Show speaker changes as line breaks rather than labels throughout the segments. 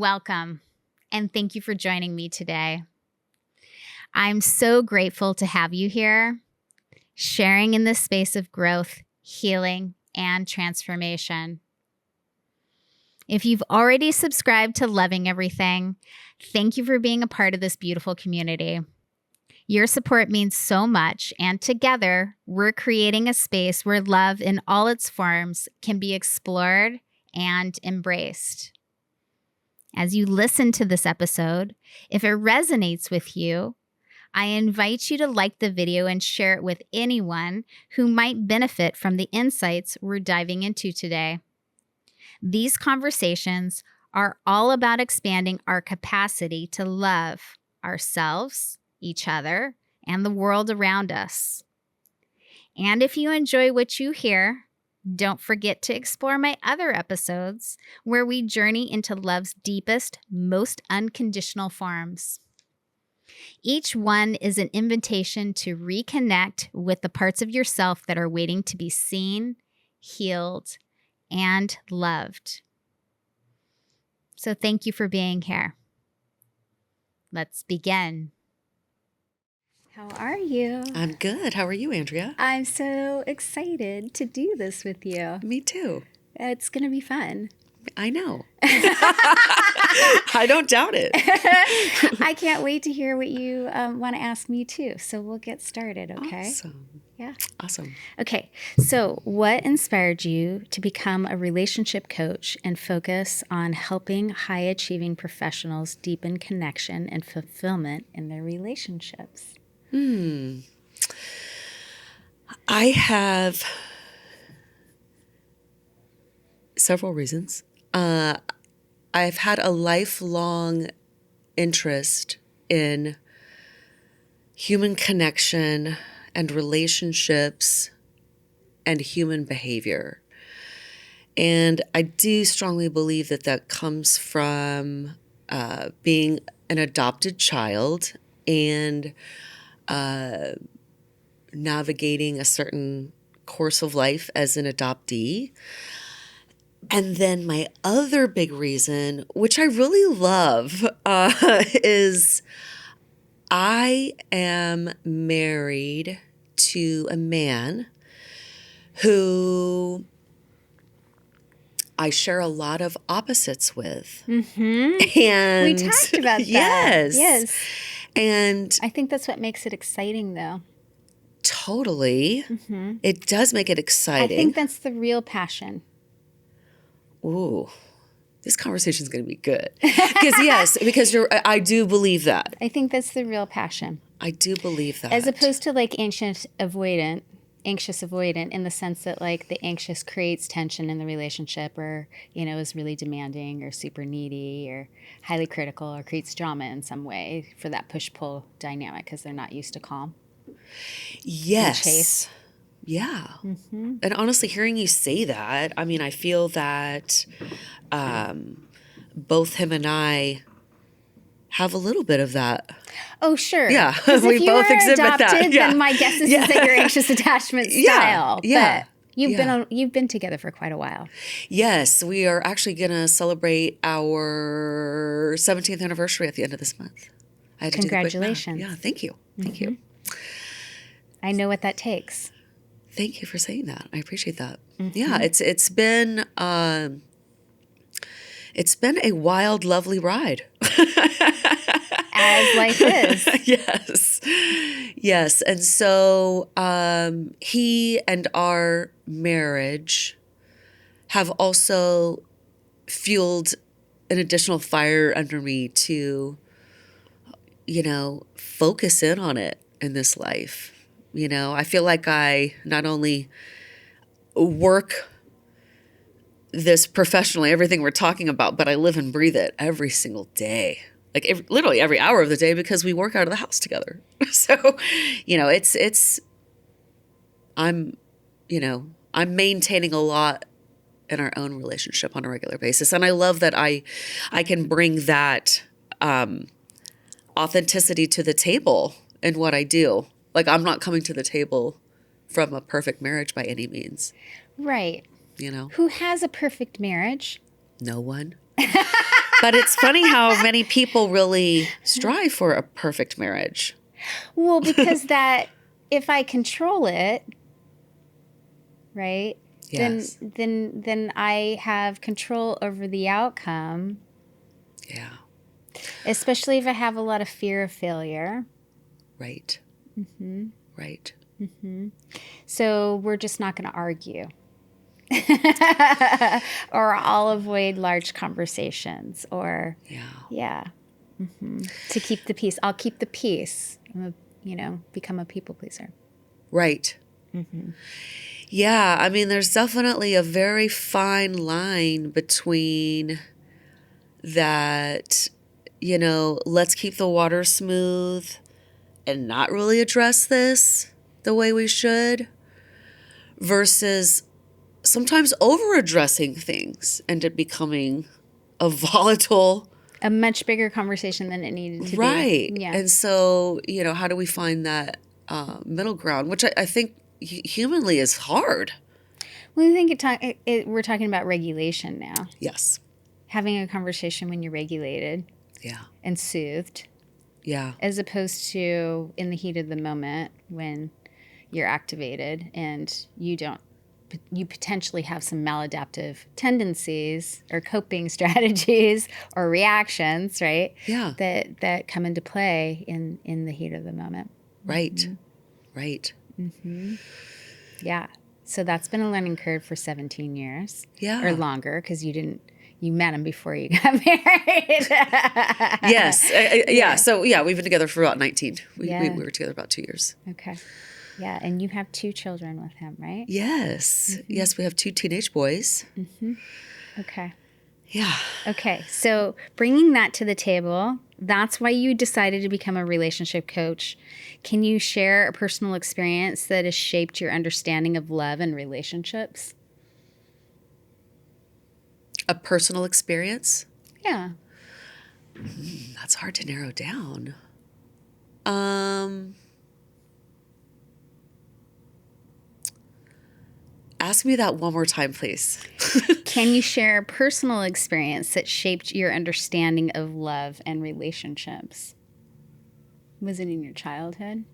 Welcome, and thank you for joining me today. I'm so grateful to have you here, sharing in this space of growth, healing, and transformation. If you've already subscribed to Loving Everything, thank you for being a part of this beautiful community. Your support means so much, and together, we're creating a space where love in all its forms can be explored and embraced. As you listen to this episode, if it resonates with you, I invite you to like the video and share it with anyone who might benefit from the insights we're diving into today. These conversations are all about expanding our capacity to love ourselves, each other, and the world around us. And if you enjoy what you hear, don't forget to explore my other episodes where we journey into love's deepest, most unconditional forms. Each one is an invitation to reconnect with the parts of yourself that are waiting to be seen, healed, and loved. So thank you for being here. Let's begin. How are you?
I'm good. How are you, Andrea?
I'm so excited to do this with you.
Me too.
It's going to be fun.
I know. I don't doubt it.
I can't wait to hear what you want to ask me too. So we'll get started, okay?
Awesome.
Yeah.
Awesome.
Okay. So what inspired you to become a relationship coach and focus on helping high-achieving professionals deepen connection and fulfillment in their relationships?
I have several reasons. I've had a lifelong interest in human connection and relationships and human behavior. And I do strongly believe that that comes from being an adopted child and navigating a certain course of life as an adoptee. And then my other big reason, which I really love, is I am married to a man who I share a lot of opposites with.
Mm-hmm.
And
We talked about that.
Yes. And
I think that's what makes it exciting, though.
totally. Mm-hmm. It does make it exciting.
I think that's the real passion.
Ooh, this conversation is going to be good. Because I do believe that.
I think that's the real passion.
I do believe that.
As opposed to like anxious avoidant in the sense that like the anxious creates tension in the relationship or, is really demanding or super needy or highly critical or creates drama in some way for that push-pull dynamic because they're not used to calm.
Yes.
And chase.
Yeah. Mm-hmm. And honestly, hearing you say that, I mean, I feel that both him and I have a little bit of that.
Oh, sure.
Yeah.
We
both exhibit
adopted,
that. Yeah.
Then my guess is that you're anxious attachment style.
Yeah.
But you've been together for quite a while.
Yes. We are actually going to celebrate our 17th anniversary at the end of this month. I had to
Congratulations.
Do the quick math. Yeah. Thank you. Thank you.
I know what that takes.
Thank you for saying that. I appreciate that. Mm-hmm. Yeah, it's been a wild, lovely ride.
As life is.
Yes. And so he and our marriage have also fueled an additional fire under me to, focus in on it in this life. I feel like I not only work this professionally, everything we're talking about, but I live and breathe it every single day, like literally every hour of the day because we work out of the house together. So, I'm maintaining a lot in our own relationship on a regular basis. And I love that I can bring that authenticity to the table in what I do. Like, I'm not coming to the table from a perfect marriage by any means.
Right. Who has a perfect marriage?
No one. But it's funny how many people really strive for a perfect marriage.
Well, because that, if I control it, right?
Yes.
Then I have control over the outcome.
Yeah.
Especially if I have a lot of fear of failure.
Right. Right.
So we're just not going to argue. Or I'll avoid large conversations, or to keep the peace. I'll keep the peace. Become a people pleaser.
Right. Yeah, I mean, there's definitely a very fine line between that, let's keep the water smooth and not really address this the way we should, versus sometimes over addressing things and it becoming a volatile.
A much bigger conversation than it needed to be.
Right.
Yeah.
And so, how do we find that middle ground, which I think humanly is hard.
Well, I think we're talking about regulation now.
Yes.
Having a conversation when you're regulated.
Yeah.
And soothed.
Yeah.
As opposed to in the heat of the moment when you're activated and you potentially have some maladaptive tendencies or coping strategies or reactions, right?
Yeah.
That come into play in the heat of the moment.
Right. Right.
Yeah. So that's been a learning curve for 17 years.
Yeah.
Or longer, because you met him before you got married.
Yes. Yeah. So, we've been together for about 19. We were together about 2 years.
Okay. Yeah. And you have 2 children with him, right?
Yes. Yes, we have 2 teenage boys.
Okay.
Yeah.
Okay. So bringing that to the table, that's why you decided to become a relationship coach. Can you share a personal experience that has shaped your understanding of love and relationships?
A personal experience?
Yeah.
That's hard to narrow down. Ask me that one more time, please.
Can you share a personal experience that shaped your understanding of love and relationships? Was it in your childhood?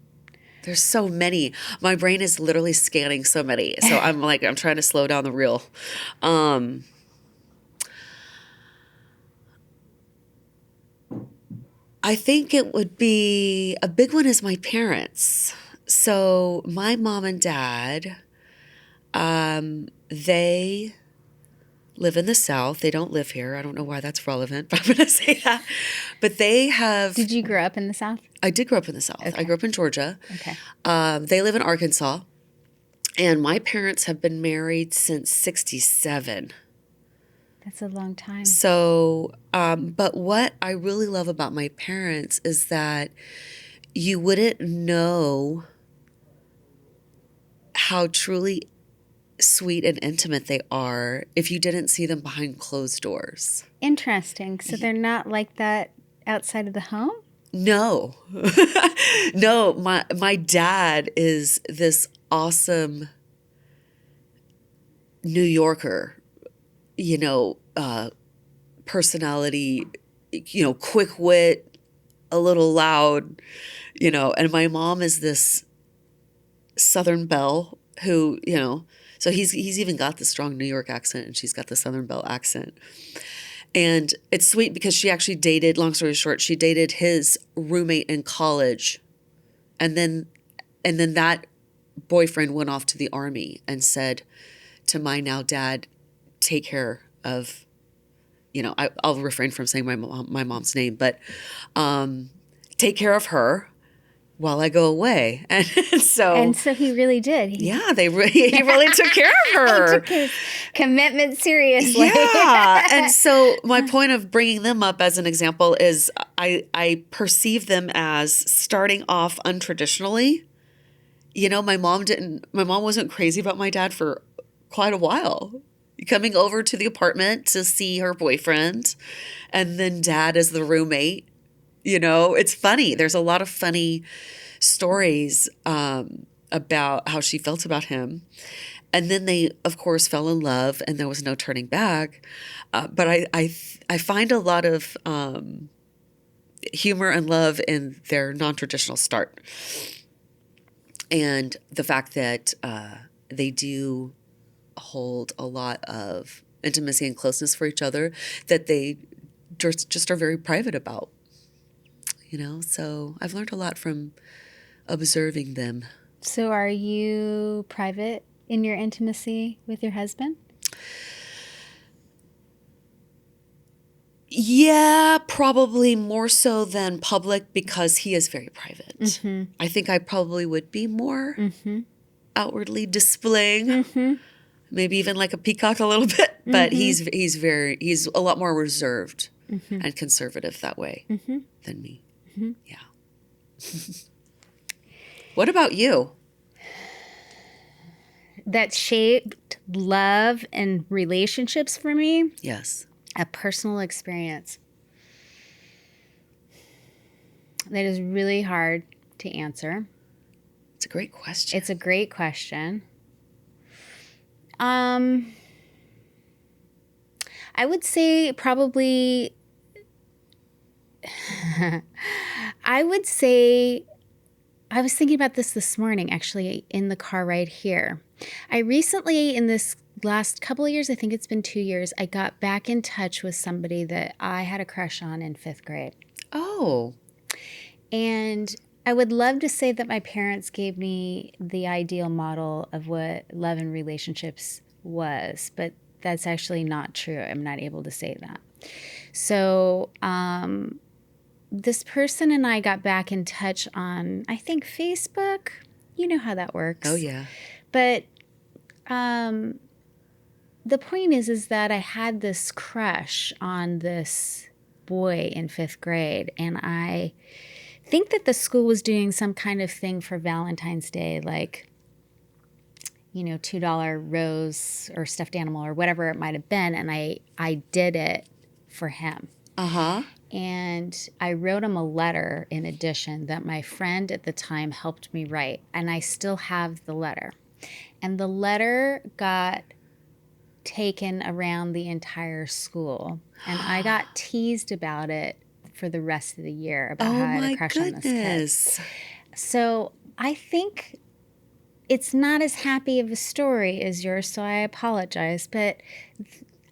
There's so many. My brain is literally scanning so many. So I'm trying to slow down the reel. I think it would be a big one is my parents. So my mom and dad, they live in the South. They don't live here. I don't know why that's relevant, but I'm going to say that. But they have...
Did you grow up in the South?
I did grow up in the South.
Okay.
I grew up in Georgia.
Okay.
They live in Arkansas. And my parents have been married since 1967.
That's a long time.
So, but what I really love about my parents is that you wouldn't know how truly sweet and intimate they are if you didn't see them behind closed doors.
Interesting. So they're not like that outside of the home?
No. No, my dad is this awesome New Yorker, personality, quick wit, a little loud, and my mom is this Southern belle who, so he's even got the strong New York accent and she's got the Southern belle accent. And it's sweet because she actually dated, long story short, she dated his roommate in college. And then that boyfriend went off to the army and said to my now dad, take care of, I'll refrain from saying my mom's name, but take care of her while I go away. And so
he really did.
He really took care of her.
He took his commitment seriously.
Yeah. And so my point of bringing them up as an example is I perceive them as starting off untraditionally. My mom wasn't crazy about my dad for quite a while. Coming over to the apartment to see her boyfriend, and then dad as the roommate. It's funny. There's a lot of funny stories about how she felt about him. And then they, of course, fell in love, and there was no turning back. But I find a lot of humor and love in their non-traditional start. And the fact that they do hold a lot of intimacy and closeness for each other that they just are very private about. So I've learned a lot from observing them.
So are you private in your intimacy with your husband?
Yeah, probably more so than public because he is very private.
Mm-hmm.
I think I probably would be more outwardly displaying, maybe even like a peacock a little bit, but he's a lot more reserved and conservative that way than me. Yeah. What about you?
That shaped love and relationships for me?
Yes.
A personal experience that is really hard to answer.
It's a great question.
It's a great question. I would say probably I was thinking about this morning, actually, in the car right here. I recently, in this last couple of years, I think it's been 2 years, I got back in touch with somebody that I had a crush on in 5th grade.
Oh.
And I would love to say that my parents gave me the ideal model of what love and relationships was, but that's actually not true. I'm not able to say that. So, this person and I got back in touch on, I think, Facebook. You know how that works.
Oh, yeah.
But the point is that I had this crush on this boy in 5th grade, and I think that the school was doing some kind of thing for Valentine's Day, like, $2 rose or stuffed animal or whatever it might have been, and I did it for him.
Uh-huh.
And I wrote him a letter in addition that my friend at the time helped me write. And I still have the letter. And the letter got taken around the entire school. And I got teased about it for the rest of the year about how I had a crush on this kid. So I think it's not as happy of a story as yours, so I apologize. But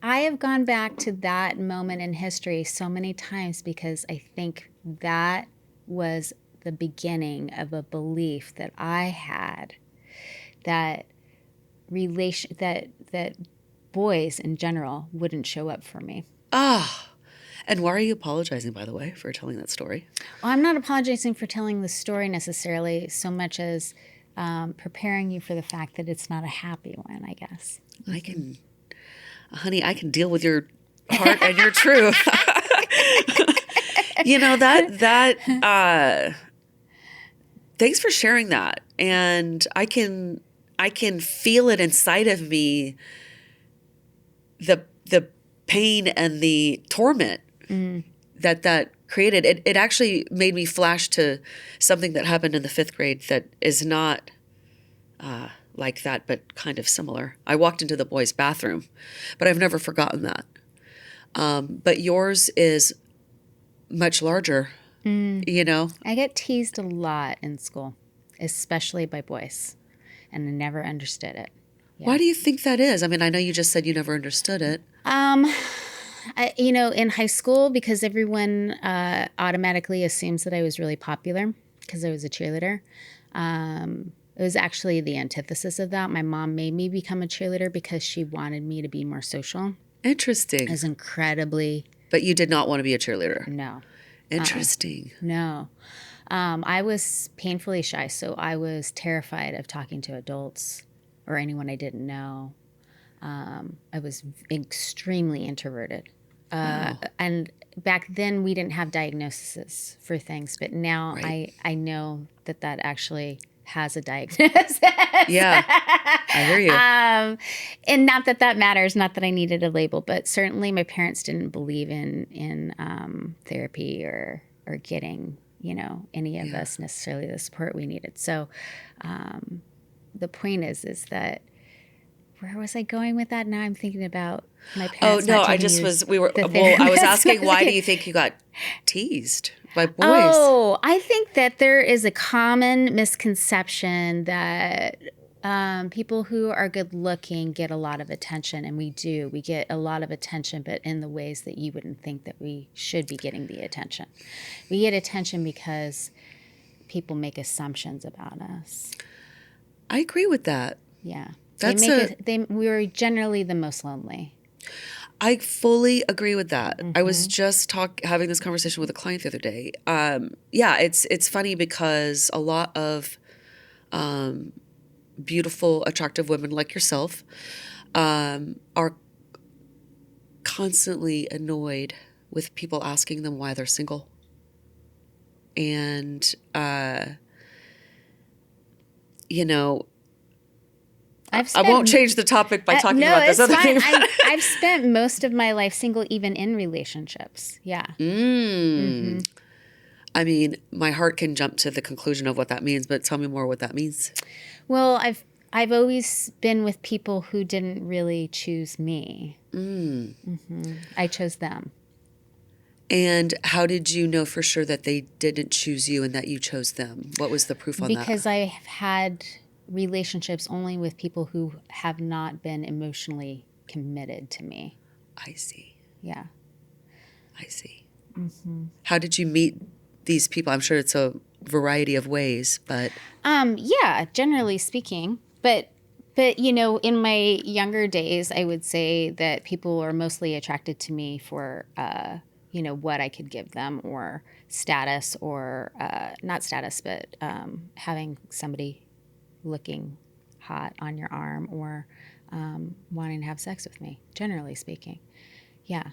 I have gone back to that moment in history so many times because I think that was the beginning of a belief that I had that that boys in general wouldn't show up for me.
Ah. And why are you apologizing, by the way, for telling that story?
Well, I'm not apologizing for telling the story necessarily so much as preparing you for the fact that it's not a happy one, I guess.
Honey, I can deal with your heart and your truth. Thanks for sharing that. And I can feel it inside of me, the pain and the torment that created. It actually made me flash to something that happened in the 5th grade that is not like that, but kind of similar. I walked into the boys' bathroom, but I've never forgotten that. But yours is much larger,
I get teased a lot in school, especially by boys, and I never understood it. Yeah.
Why do you think that is? I mean, I know you just said you never understood it.
In high school, because everyone automatically assumes that I was really popular because I was a cheerleader. It was actually the antithesis of that. My mom made me become a cheerleader because she wanted me to be more social.
Interesting.
It was incredibly...
But you did not want to be a cheerleader?
No.
Interesting.
No. I was painfully shy, so I was terrified of talking to adults or anyone I didn't know. I was extremely introverted. And back then, we didn't have diagnoses for things, but now right. I know that actually has a diagnosis.
Yeah, I hear you.
And not that matters, not that I needed a label, but certainly my parents didn't believe in therapy or getting any of
Yeah.
us necessarily the support we needed. So the point is that, where was I going with that? Now I'm thinking about my
Oh,
parents
no,
not
I
taking
just
you
was,
to
I was
therapist.
asking, why do you think you got teased by boys?
Oh, I think that there is a common misconception that people who are good looking get a lot of attention, and we do. We get a lot of attention, but in the ways that you wouldn't think that we should be getting the attention. We get attention because people make assumptions about us.
I agree with that.
Yeah.
That's
we're generally the most lonely.
I fully agree with that. I was just having this conversation with a client the other day. Yeah, it's funny because a lot of beautiful, attractive women like yourself are constantly annoyed with people asking them why they're single. And, I won't change the topic by talking about this other thing.
I've spent most of my life single, even in relationships. Yeah.
I mean, my heart can jump to the conclusion of what that means, but tell me more what that means.
Well, I've always been with people who didn't really choose me. I chose them.
And how did you know for sure that they didn't choose you and that you chose them? What was the proof on that?
Because I have had relationships only with people who have not been emotionally committed to me.
I see.
Yeah.
I see. How did you meet these people? I'm sure it's a variety of ways, but
yeah, generally speaking. But in my younger days, I would say that people are mostly attracted to me for what I could give them, or status, or not status, but having somebody looking hot on your arm, or wanting to have sex with me, generally speaking. Yeah.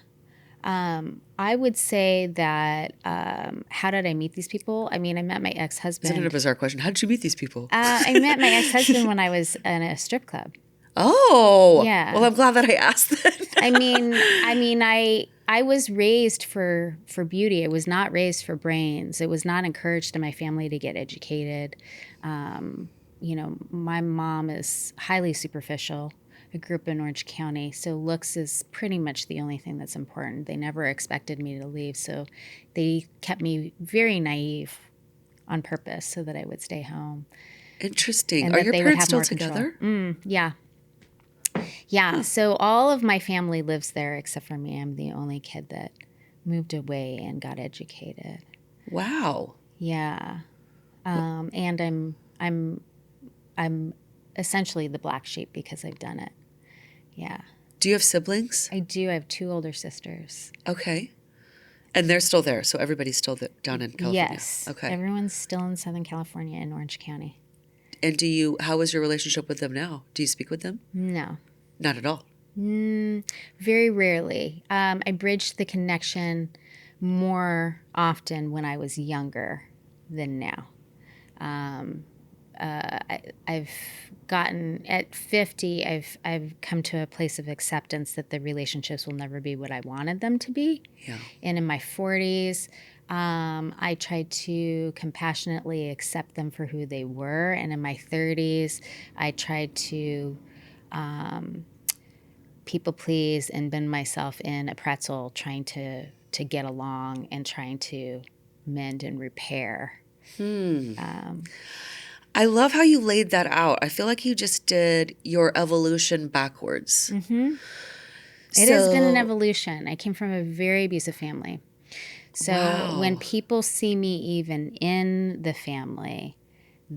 I would say that, how did I meet these people? I mean, I met my ex-husband.
isn't it a bizarre question? How did you meet these people?
I met my ex-husband when I was in a strip club.
Oh.
Yeah.
Well, I'm glad that I asked that.
I was raised for beauty. I was not raised for brains. It was not encouraged in my family to get educated. My mom is highly superficial. I grew up in Orange County, so looks is pretty much the only thing that's important. They never expected me to leave, so they kept me very naive on purpose so that I would stay home.
Interesting.
And
Are
that
your
they would
parents
have
still
more control.
together?
Yeah. Yeah, so all of my family lives there except for me. I'm the only kid that moved away and got educated.
Wow.
Yeah. And I'm essentially the black sheep because I've done it. Yeah.
Do you have siblings?
I do. I have 2 older sisters.
Okay. And they're still there, so everybody's still down in California.
Yes.
Okay.
Everyone's still in Southern California in Orange County.
And how is your relationship with them now? Do you speak with them?
No.
Not at all.
Very rarely. I bridged the connection more often when I was younger than now. I've gotten, at 50, I've come to a place of acceptance that the relationships will never be what I wanted them to be.
Yeah.
And in my 40s, I tried to compassionately accept them for who they were. And in my 30s, I tried to people please and bend myself in a pretzel, trying to get along and trying to mend and repair.
I love how you laid that out. I feel like you just did your evolution backwards.
It has been an evolution. I came from a very abusive family. So
Wow.
when people see me even in the family,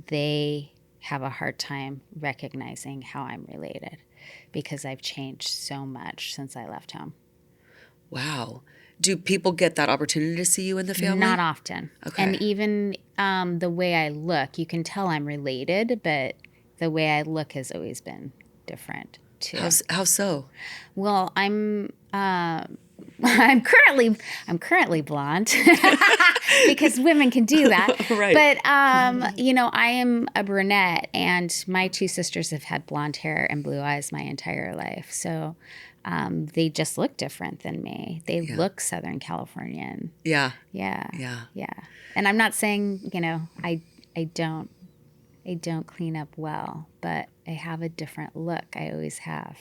they have a hard time recognizing how I'm related because I've changed so much since I left home.
Wow. Do people get that opportunity to see you in the family?
Not often.
Okay.
And even the way I look, you can tell I'm related, but the way I look has always been different too.
How so?
Well, I'm currently blonde because women can do that.
Right.
But I am a brunette, and my 2 sisters have had blonde hair and blue eyes my entire life. So They just look different than me. They
Yeah.
look Southern Californian.
Yeah.
Yeah.
Yeah.
Yeah. And I'm not saying, I don't clean up well, but I have a different look. I always have.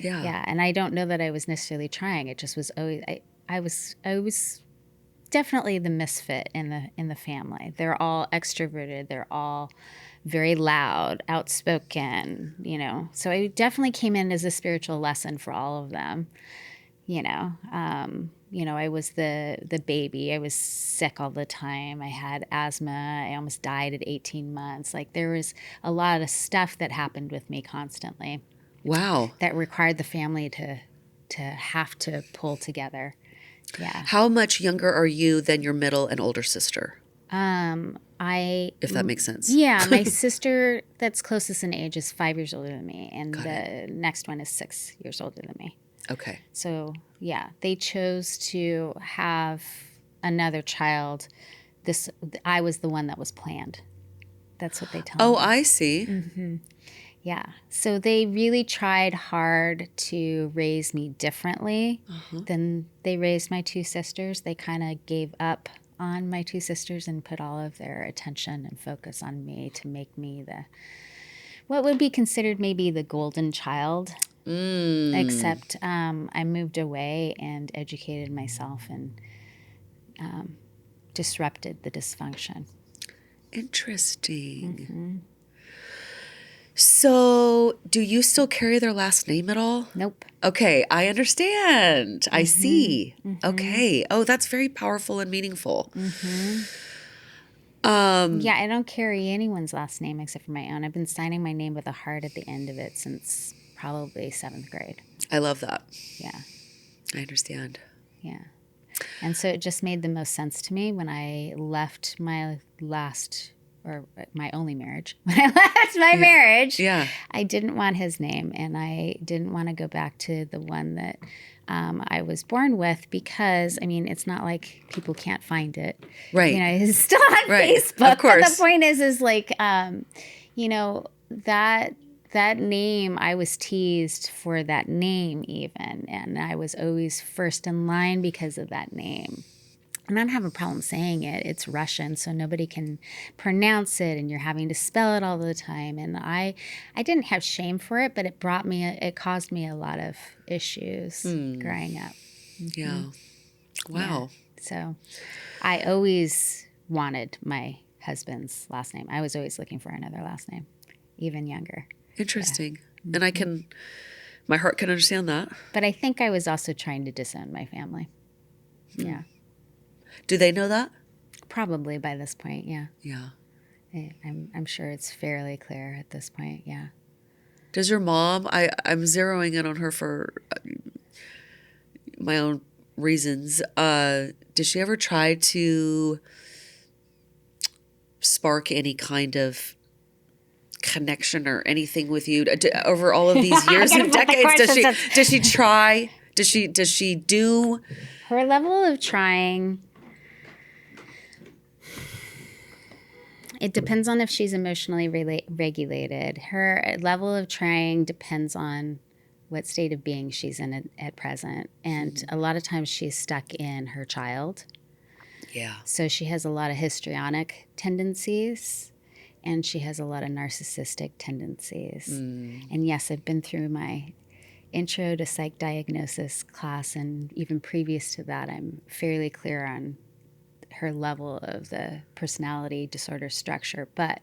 Yeah.
Yeah. And I don't know that I was necessarily trying. It just was always, I was definitely the misfit in the family. They're all extroverted. They're all very loud, outspoken, So I definitely came in as a spiritual lesson for all of them. I was the baby. I was sick all the time. I had asthma. I almost died at 18 months. Like there was a lot of stuff that happened with me constantly
Wow.
that required the family to have to pull together. Yeah.
How much younger are you than your middle and older sister? If that makes sense.
Yeah, my sister that's closest in age is 5 years older than me, and
Got
the next one is 6 years older than me.
Okay.
So yeah, they chose to have another child. I was the one that was planned. That's what they tell me.
Oh, I see.
Yeah. So they really tried hard to raise me differently than they raised my two sisters. They kind of gave up on my two sisters and put all of their attention and focus on me to make me what would be considered maybe the golden child. Except I moved away and educated myself and disrupted the dysfunction.
Interesting. So, do you still carry their last name at all?
Nope.
Okay, I understand. I see. Okay. Oh, that's very powerful and meaningful.
Yeah, I don't carry anyone's last name except for my own. I've been signing my name with a heart at the end of it since probably 7th grade.
I love that.
Yeah.
I understand.
Yeah. And so it just made the most sense to me when I left my only marriage. When I left my marriage,
Yeah.
I didn't want his name, and I didn't want to go back to the one that I was born with because, it's not like people can't find it.
Right.
It's still on
Right.
Facebook.
Of course.
But the point is like, that name, I was teased for that name even, and I was always first in line because of that name. And I don't have a problem saying it. It's Russian, so nobody can pronounce it, and you're having to spell it all the time. And I didn't have shame for it, but it caused me a lot of issues growing up.
Yeah. Wow.
Yeah. So I always wanted my husband's last name. I was always looking for another last name, even younger.
Interesting. And my heart can understand that.
But I think I was also trying to disown my family. Yeah.
Do they know that?
Probably by this point, yeah.
Yeah.
I'm sure it's fairly clear at this point, yeah.
Does your mom, I'm zeroing in on her for my own reasons. Did she ever try to spark any kind of connection or anything with you over all of these years and decades? Does she try? Does she do?
Her level of trying, it depends on if she's emotionally regulated. Her level of trying depends on what state of being she's in at present. And a lot of times she's stuck in her child.
Yeah.
So she has a lot of histrionic tendencies, and she has a lot of narcissistic tendencies. And yes, I've been through my intro to psych diagnosis class, and even previous to that, I'm fairly clear on her level of the personality disorder structure. But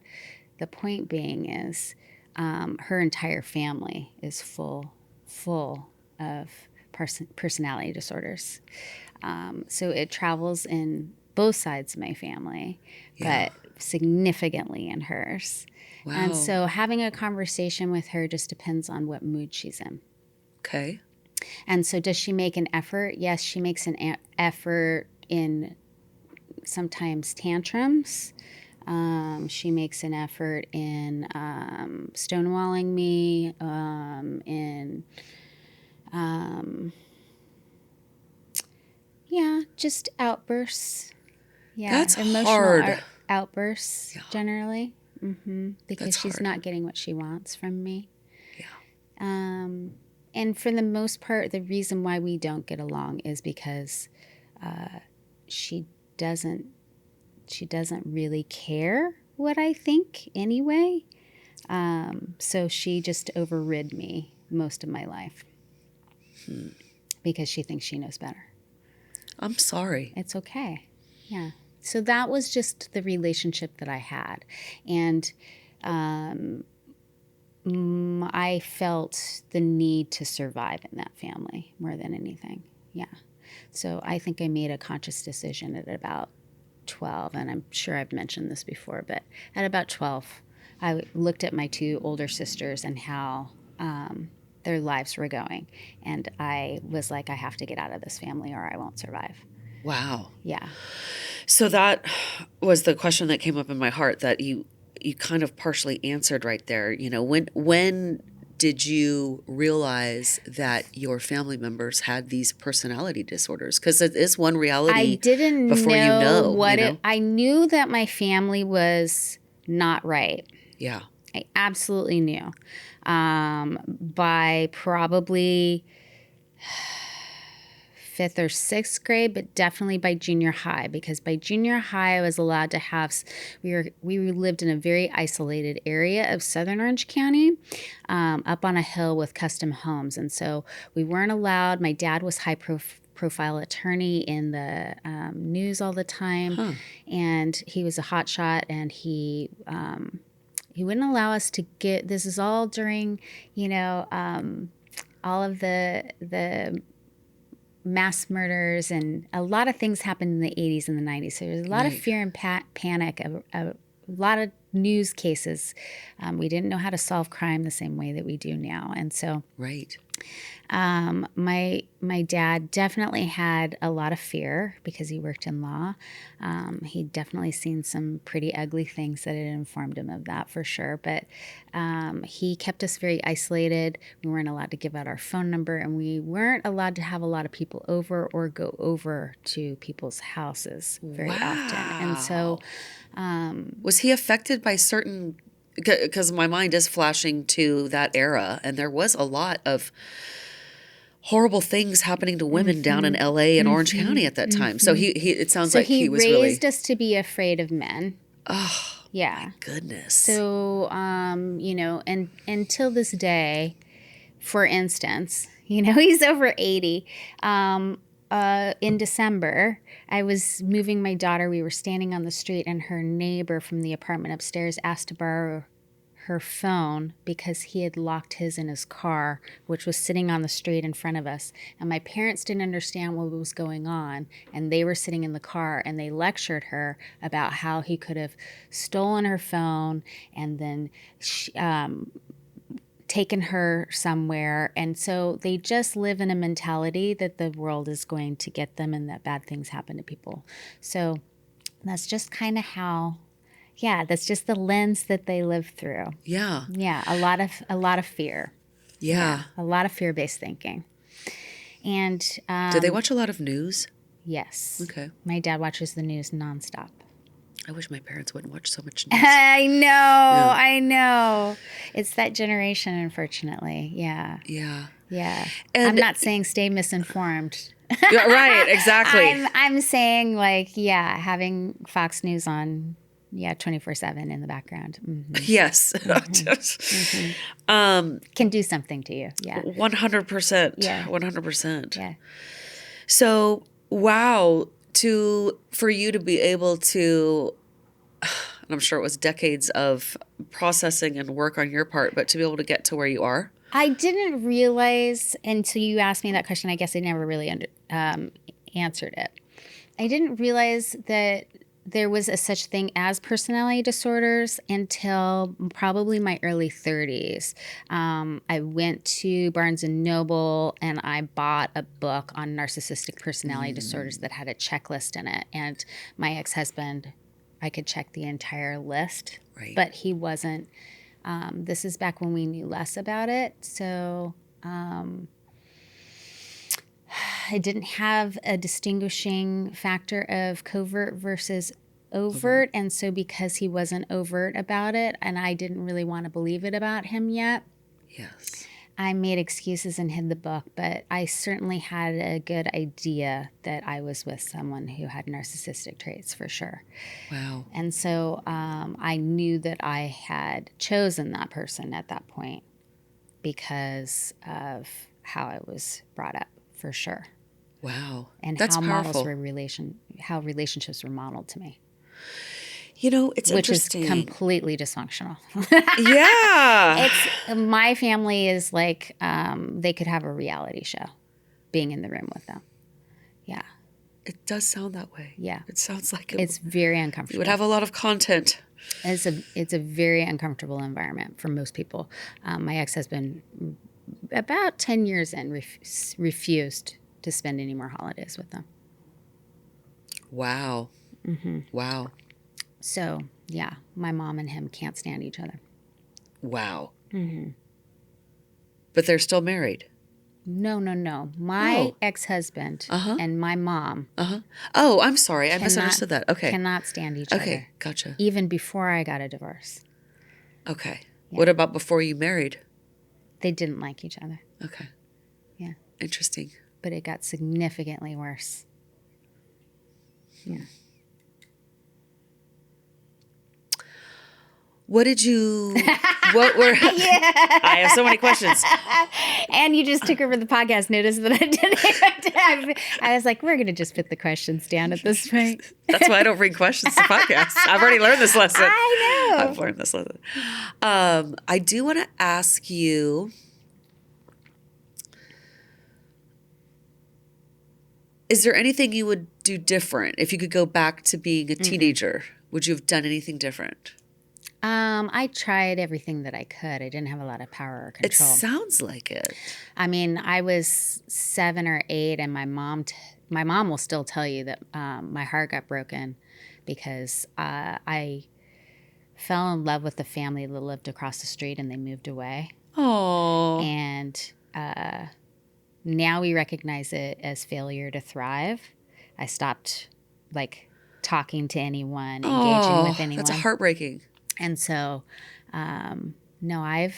the point being is her entire family is full of personality disorders. So it travels in both sides of my family, but significantly in hers.
Wow.
And so having a conversation with her just depends on what mood she's in.
Okay.
And so does she make an effort? Yes, she makes an effort in sometimes tantrums. She makes an effort in stonewalling me, just outbursts. Yeah,
That's
emotional
hard.
Outbursts generally, because
That's
she's
hard.
not getting what she wants from me.
Yeah.
And for the most part, the reason why we don't get along is because she doesn't really care what I think anyway. So she just overrid me most of my life because she thinks she knows better.
I'm sorry.
It's okay. Yeah. So that was just the relationship that I had. And I felt the need to survive in that family more than anything. Yeah. So I think I made a conscious decision at about 12, and I'm sure I've mentioned this before, but at about 12, I looked at my two older sisters and how their lives were going. And I was like, I have to get out of this family or I won't survive.
Wow.
Yeah.
So that was the question that came up in my heart that you kind of partially answered right there. You know, when did you realize that your family members had these personality disorders? Because it is one reality.
I didn't
before
know what
you know?
I knew that my family was not right.
Yeah.
I absolutely knew. By probably fifth or sixth grade, but definitely by junior high, because by junior high I was allowed to have, we lived in a very isolated area of Southern Orange County, up on a hill with custom homes. And so we weren't allowed, my dad was profile attorney in the news all the time. And he was a hotshot, and he wouldn't allow us to get, this is all during, all of the mass murders, and a lot of things happened in the 80s and the 90s. So there was a lot of fear and panic, a lot of news cases. We didn't know how to solve crime the same way that we do now. And so my dad definitely had a lot of fear because he worked in law. He'd definitely seen some pretty ugly things that had informed him of that, for sure. But he kept us very isolated. We weren't allowed to give out our phone number, and we weren't allowed to have a lot of people over or go over to people's houses very often. And so
was he affected by certain, because my mind is flashing to that era, and there was a lot of horrible things happening to women down in LA and Orange County at that time. So he it sounds like he was really
raised us to be afraid of men.
Oh,
yeah.
My goodness.
So and until this day, for instance, he's over 80. In December, I was moving my daughter. We were standing on the street, and her neighbor from the apartment upstairs asked to borrow her phone because he had locked his in his car, which was sitting on the street in front of us. And my parents didn't understand what was going on, and they were sitting in the car, and they lectured her about how he could have stolen her phone and then taken her somewhere. And so they just live in a mentality that the world is going to get them and that bad things happen to people. So that's just kind of how, that's just the lens that they live through.
Yeah.
Yeah. A lot of fear.
Yeah.
A lot of fear-based thinking. And
do they watch a lot of news?
Yes.
Okay.
My dad watches the news nonstop.
I wish my parents wouldn't watch so much news.
I know. It's that generation, unfortunately. Yeah.
Yeah.
Yeah.
And
I'm not saying stay misinformed.
Yeah, right, exactly.
I'm saying having Fox News on 24/7 in the background. Mm-hmm.
Yes.
Can do something to you. Yeah.
100%.
Yeah.
100%.
Yeah.
So, wow, for you to be able to, and I'm sure it was decades of processing and work on your part, but to be able to get to where you are.
I didn't realize until you asked me that question. I guess I never really answered it. I didn't realize that there was a such thing as personality disorders until probably my early 30s. I went to Barnes & Noble and I bought a book on narcissistic personality disorders that had a checklist in it. And my ex-husband, I could check the entire list, but he wasn't. This is back when we knew less about it. So I didn't have a distinguishing factor of covert versus overt. And so because he wasn't overt about it, and I didn't really want to believe it about him yet.
Yes.
I made excuses and hid the book, but I certainly had a good idea that I was with someone who had narcissistic traits for sure.
Wow.
And so I knew that I had chosen that person at that point because of how I was brought up for sure.
Wow.
And
That's
how
powerful.
how relationships were modeled to me.
You know, it's
Which is
interesting.
completely dysfunctional.
Yeah.
My family is like they could have a reality show being in the room with them. Yeah.
It does sound that way.
Yeah.
It sounds like
It's very uncomfortable.
you would have a lot of content.
It's a very uncomfortable environment for most people. My ex-husband, about 10 years in, refused to spend any more holidays with them.
Wow. Mm-hmm. Wow.
So, yeah, my mom and him can't stand each other.
Wow. Mm-hmm. But they're still married.
No. My ex-husband and my mom.
Oh, I'm sorry. I misunderstood that. Okay.
Cannot stand each other.
Okay. Gotcha.
Even before I got a divorce.
Okay. Yeah. What about before you married?
They didn't like each other.
Okay.
Yeah.
Interesting.
But it got significantly worse. Yeah.
What were, I have so many questions.
And you just took over the podcast. Notice that I didn't. I was like, we're going to just put the questions down at this point.
That's why I don't bring questions to podcasts. I've already learned this lesson.
I know.
I've learned this lesson. I do want to ask you, is there anything you would do different if you could go back to being a teenager? Would you have done anything different?
I tried everything that I could. I didn't have a lot of power or control.
It sounds like it.
I mean, I was 7 or 8, and my mom will still tell you that my heart got broken because I fell in love with the family that lived across the street, and they moved away.
Oh.
And now we recognize it as failure to thrive. I stopped talking to anyone, engaging with anyone.
That's heartbreaking.
And so, no, I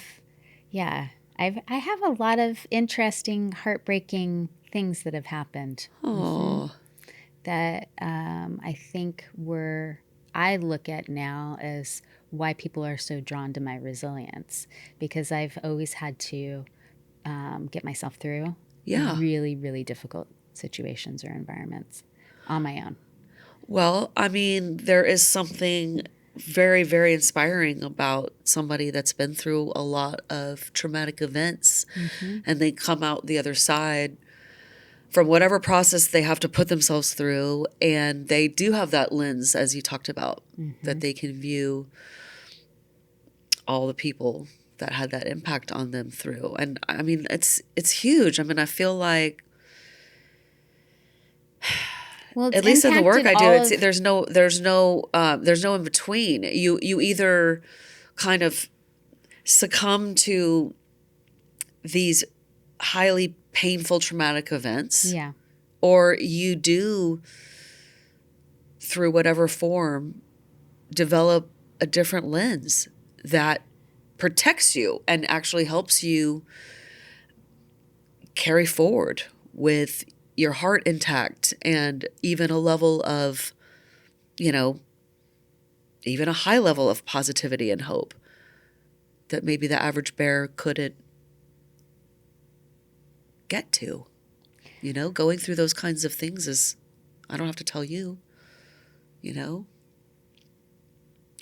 have a lot of interesting, heartbreaking things that have happened.
Oh,
that I think I look at now as why people are so drawn to my resilience, because I've always had to get myself through really, really difficult situations or environments on my own.
Well, I mean, there is something very, very inspiring about somebody that's been through a lot of traumatic events and they come out the other side from whatever process they have to put themselves through, and they do have that lens, as you talked about, that they can view all the people that had that impact on them through. And I mean, it's huge. I mean, I feel like at least in the work I do, there's no in between. You either kind of succumb to these highly painful traumatic events, or you do, through whatever form, develop a different lens that protects you and actually helps you carry forward with your heart intact, and even a level of, even a high level of positivity and hope that maybe the average bear couldn't get to. Going through those kinds of things is, I don't have to tell you, I'm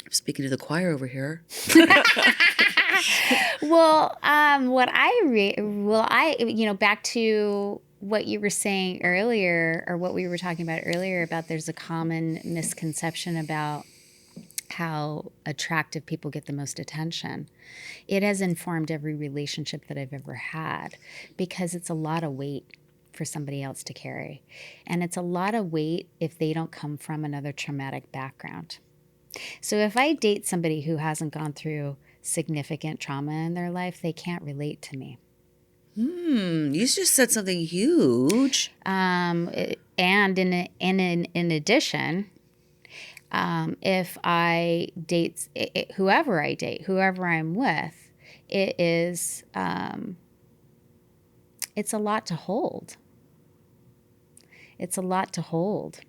speaking to the choir over here.
Well, back to what you were saying earlier, or what we were talking about earlier, about there's a common misconception about how attractive people get the most attention. It has informed every relationship that I've ever had, because it's a lot of weight for somebody else to carry. And it's a lot of weight if they don't come from another traumatic background. So if I date somebody who hasn't gone through significant trauma in their life, they can't relate to me.
You just said something huge.
And in addition, if I date whoever I'm with, it is it's a lot to hold. It's a lot to hold.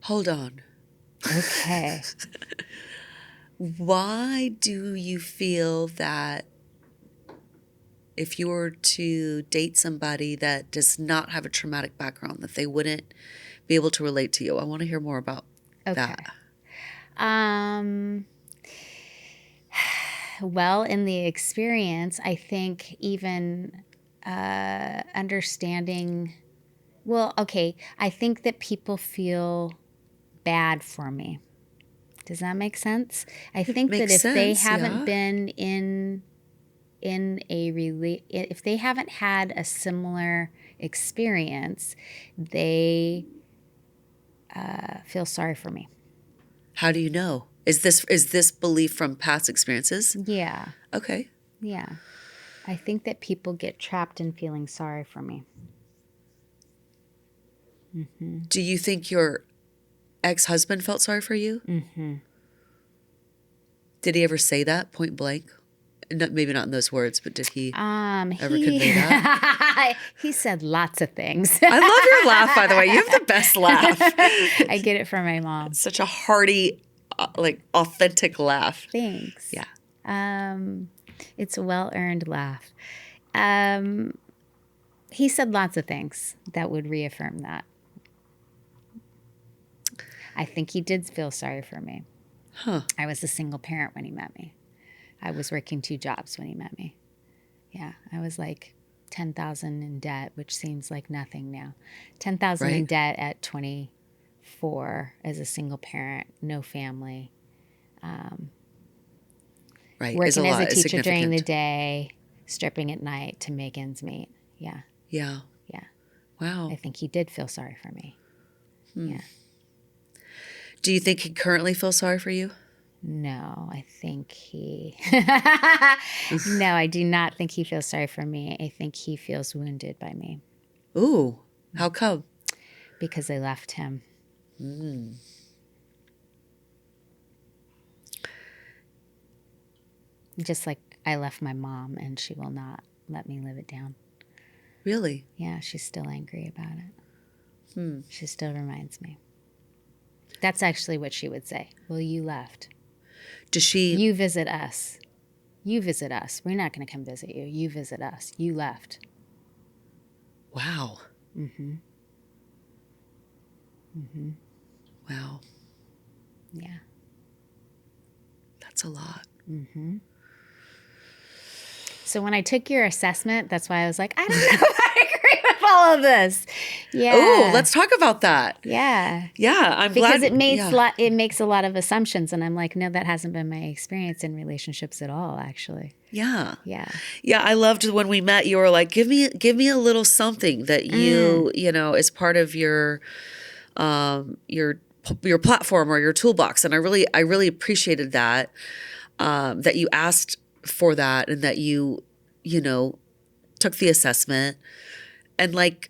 Hold on.
Okay.
Why do you feel that if you were to date somebody that does not have a traumatic background, that they wouldn't be able to relate to you? I want to hear more about that.
Well, in the experience, I think even understanding, I think that people feel bad for me. Does that make sense? I think that
makes
if they
sense,
haven't
yeah.
been if they haven't had a similar experience, they feel sorry for me.
How do you know? Is this belief from past experiences?
Yeah.
Okay.
Yeah. I think that people get trapped in feeling sorry for me.
Do you think your ex-husband felt sorry for you?
Mm-hmm.
Did he ever say that point blank? Maybe not in those words, but did he ever
He
convey that?
he said lots of things.
I love your laugh, by the way. You have the best laugh.
I get it from my mom.
Such a hearty, authentic laugh.
Thanks.
Yeah.
It's a well-earned laugh. He said lots of things that would reaffirm that. I think he did feel sorry for me.
Huh.
I was a single parent when he met me. I was working 2 jobs when he met me. Yeah, I was like 10,000 in debt, which seems like nothing now. 10,000 in
Right.
debt at 24 as a single parent, no family.
Right. Is
Working as a
lot. It's
teacher during the
significant.
day, stripping at night to make ends meet. Yeah,
Yeah.
yeah.
Wow.
I think he did feel sorry for me. Yeah.
Do you think he currently feels sorry for you?
No, I think he. No, I do not think he feels sorry for me. I think he feels wounded by me
Ooh. How come?
because I left him. Just like I left my mom and she will not let me live it down.
Really?
Yeah, she's still angry about it. She still reminds me. That's actually what she would say. Well, you left.
Does she?
You visit us. You visit us. We're not going to come visit you. You visit us. You left.
Wow. Wow.
Yeah.
That's a lot.
So when I took your assessment, that's why I was like, I don't know if I agree with all of this. Yeah.
Oh, let's talk about that.
Yeah.
Yeah, I'm
Because
glad.
it makes a lot of assumptions, and I'm like, no, that hasn't been my experience in relationships at all, actually.
Yeah.
Yeah.
Yeah, I loved when we met. You were like, give me a little something that you is part of your platform or your toolbox, and I really appreciated that that you asked for that and that you took the assessment and like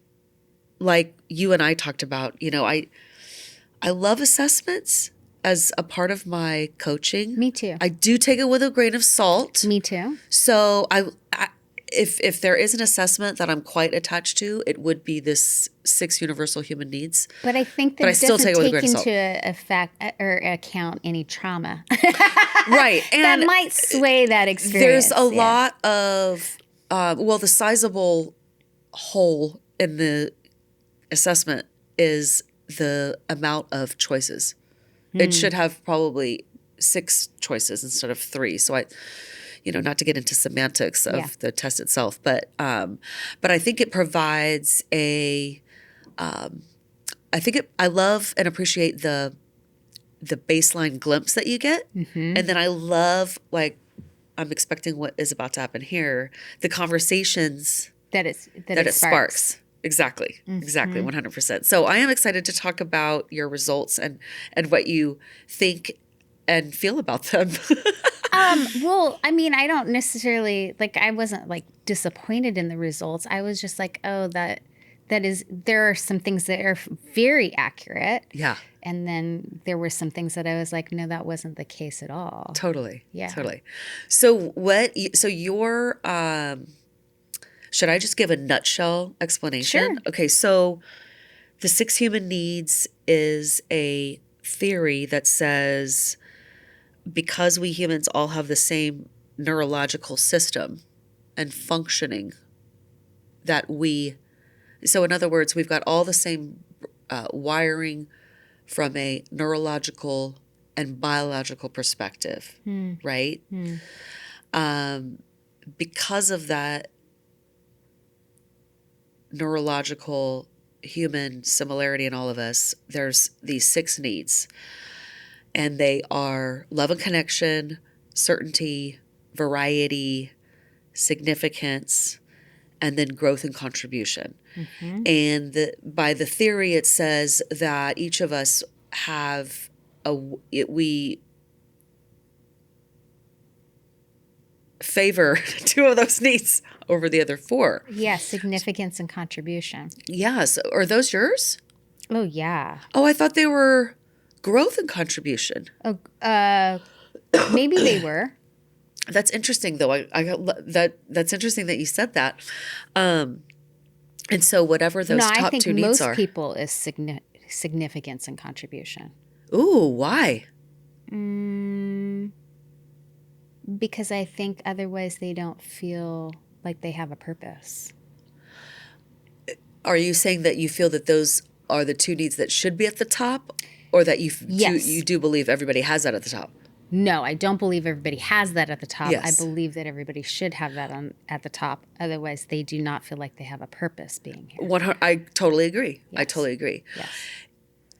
you and I talked about. I love assessments as a part of my coaching.
Me too.
I do take it with a grain of salt.
Me too.
So if there is an assessment that I'm quite attached to, it would be this 6 universal human needs.
But I think that
But I
it
still
doesn't
take it with a
take
grain of salt.
into effect or account any trauma.
Right.
That
And
might sway that experience.
there's a lot of, the sizable hole in the assessment is the amount of choices. It should have probably 6 choices instead of 3. So not to get into semantics of the test itself, but I think it provides I love and appreciate the baseline glimpse that you get. And then I love, like, I'm expecting what is about to happen here, the conversations
that it sparks.
Exactly. Exactly. 100%. So I am excited to talk about your results and what you think and feel about them.
Well, I mean, I don't necessarily I wasn't disappointed in the results. I was just like, oh, there are some things that are very accurate.
Yeah.
And then there were some things that I was like, no, that wasn't the case at all.
Totally.
Yeah.
Totally. So Should I just give a nutshell explanation?
Sure.
Okay, so the 6 human needs is a theory that says because we humans all have the same neurological system and functioning so in other words, we've got all the same wiring from a neurological and biological perspective, right? Because of that neurological human similarity in all of us, there's these 6 needs. And they are love and connection, certainty, variety, significance, and then growth and contribution. And by the theory, it says that each of us we favor 2 of those needs over the other 4.
Yeah, significance and contribution.
Yes. Are those yours?
Oh, yeah.
Oh, I thought they were growth and contribution.
Oh, maybe they were.
That's interesting, though. I got that. That's interesting that you said that. And so, whatever those
I
top
think
2 needs are.
most people is significance and contribution.
Ooh, why?
Because I think otherwise they don't feel like they have a purpose.
Are you saying that you feel that those are the 2 needs that should be at the top, or that
Yes.
you do believe everybody has that at the top?
No, I don't believe everybody has that at the top.
Yes.
I believe that everybody should have that at the top. Otherwise, they do not feel like they have a purpose being here.
I totally agree. I
Yes.
totally agree.
Yes.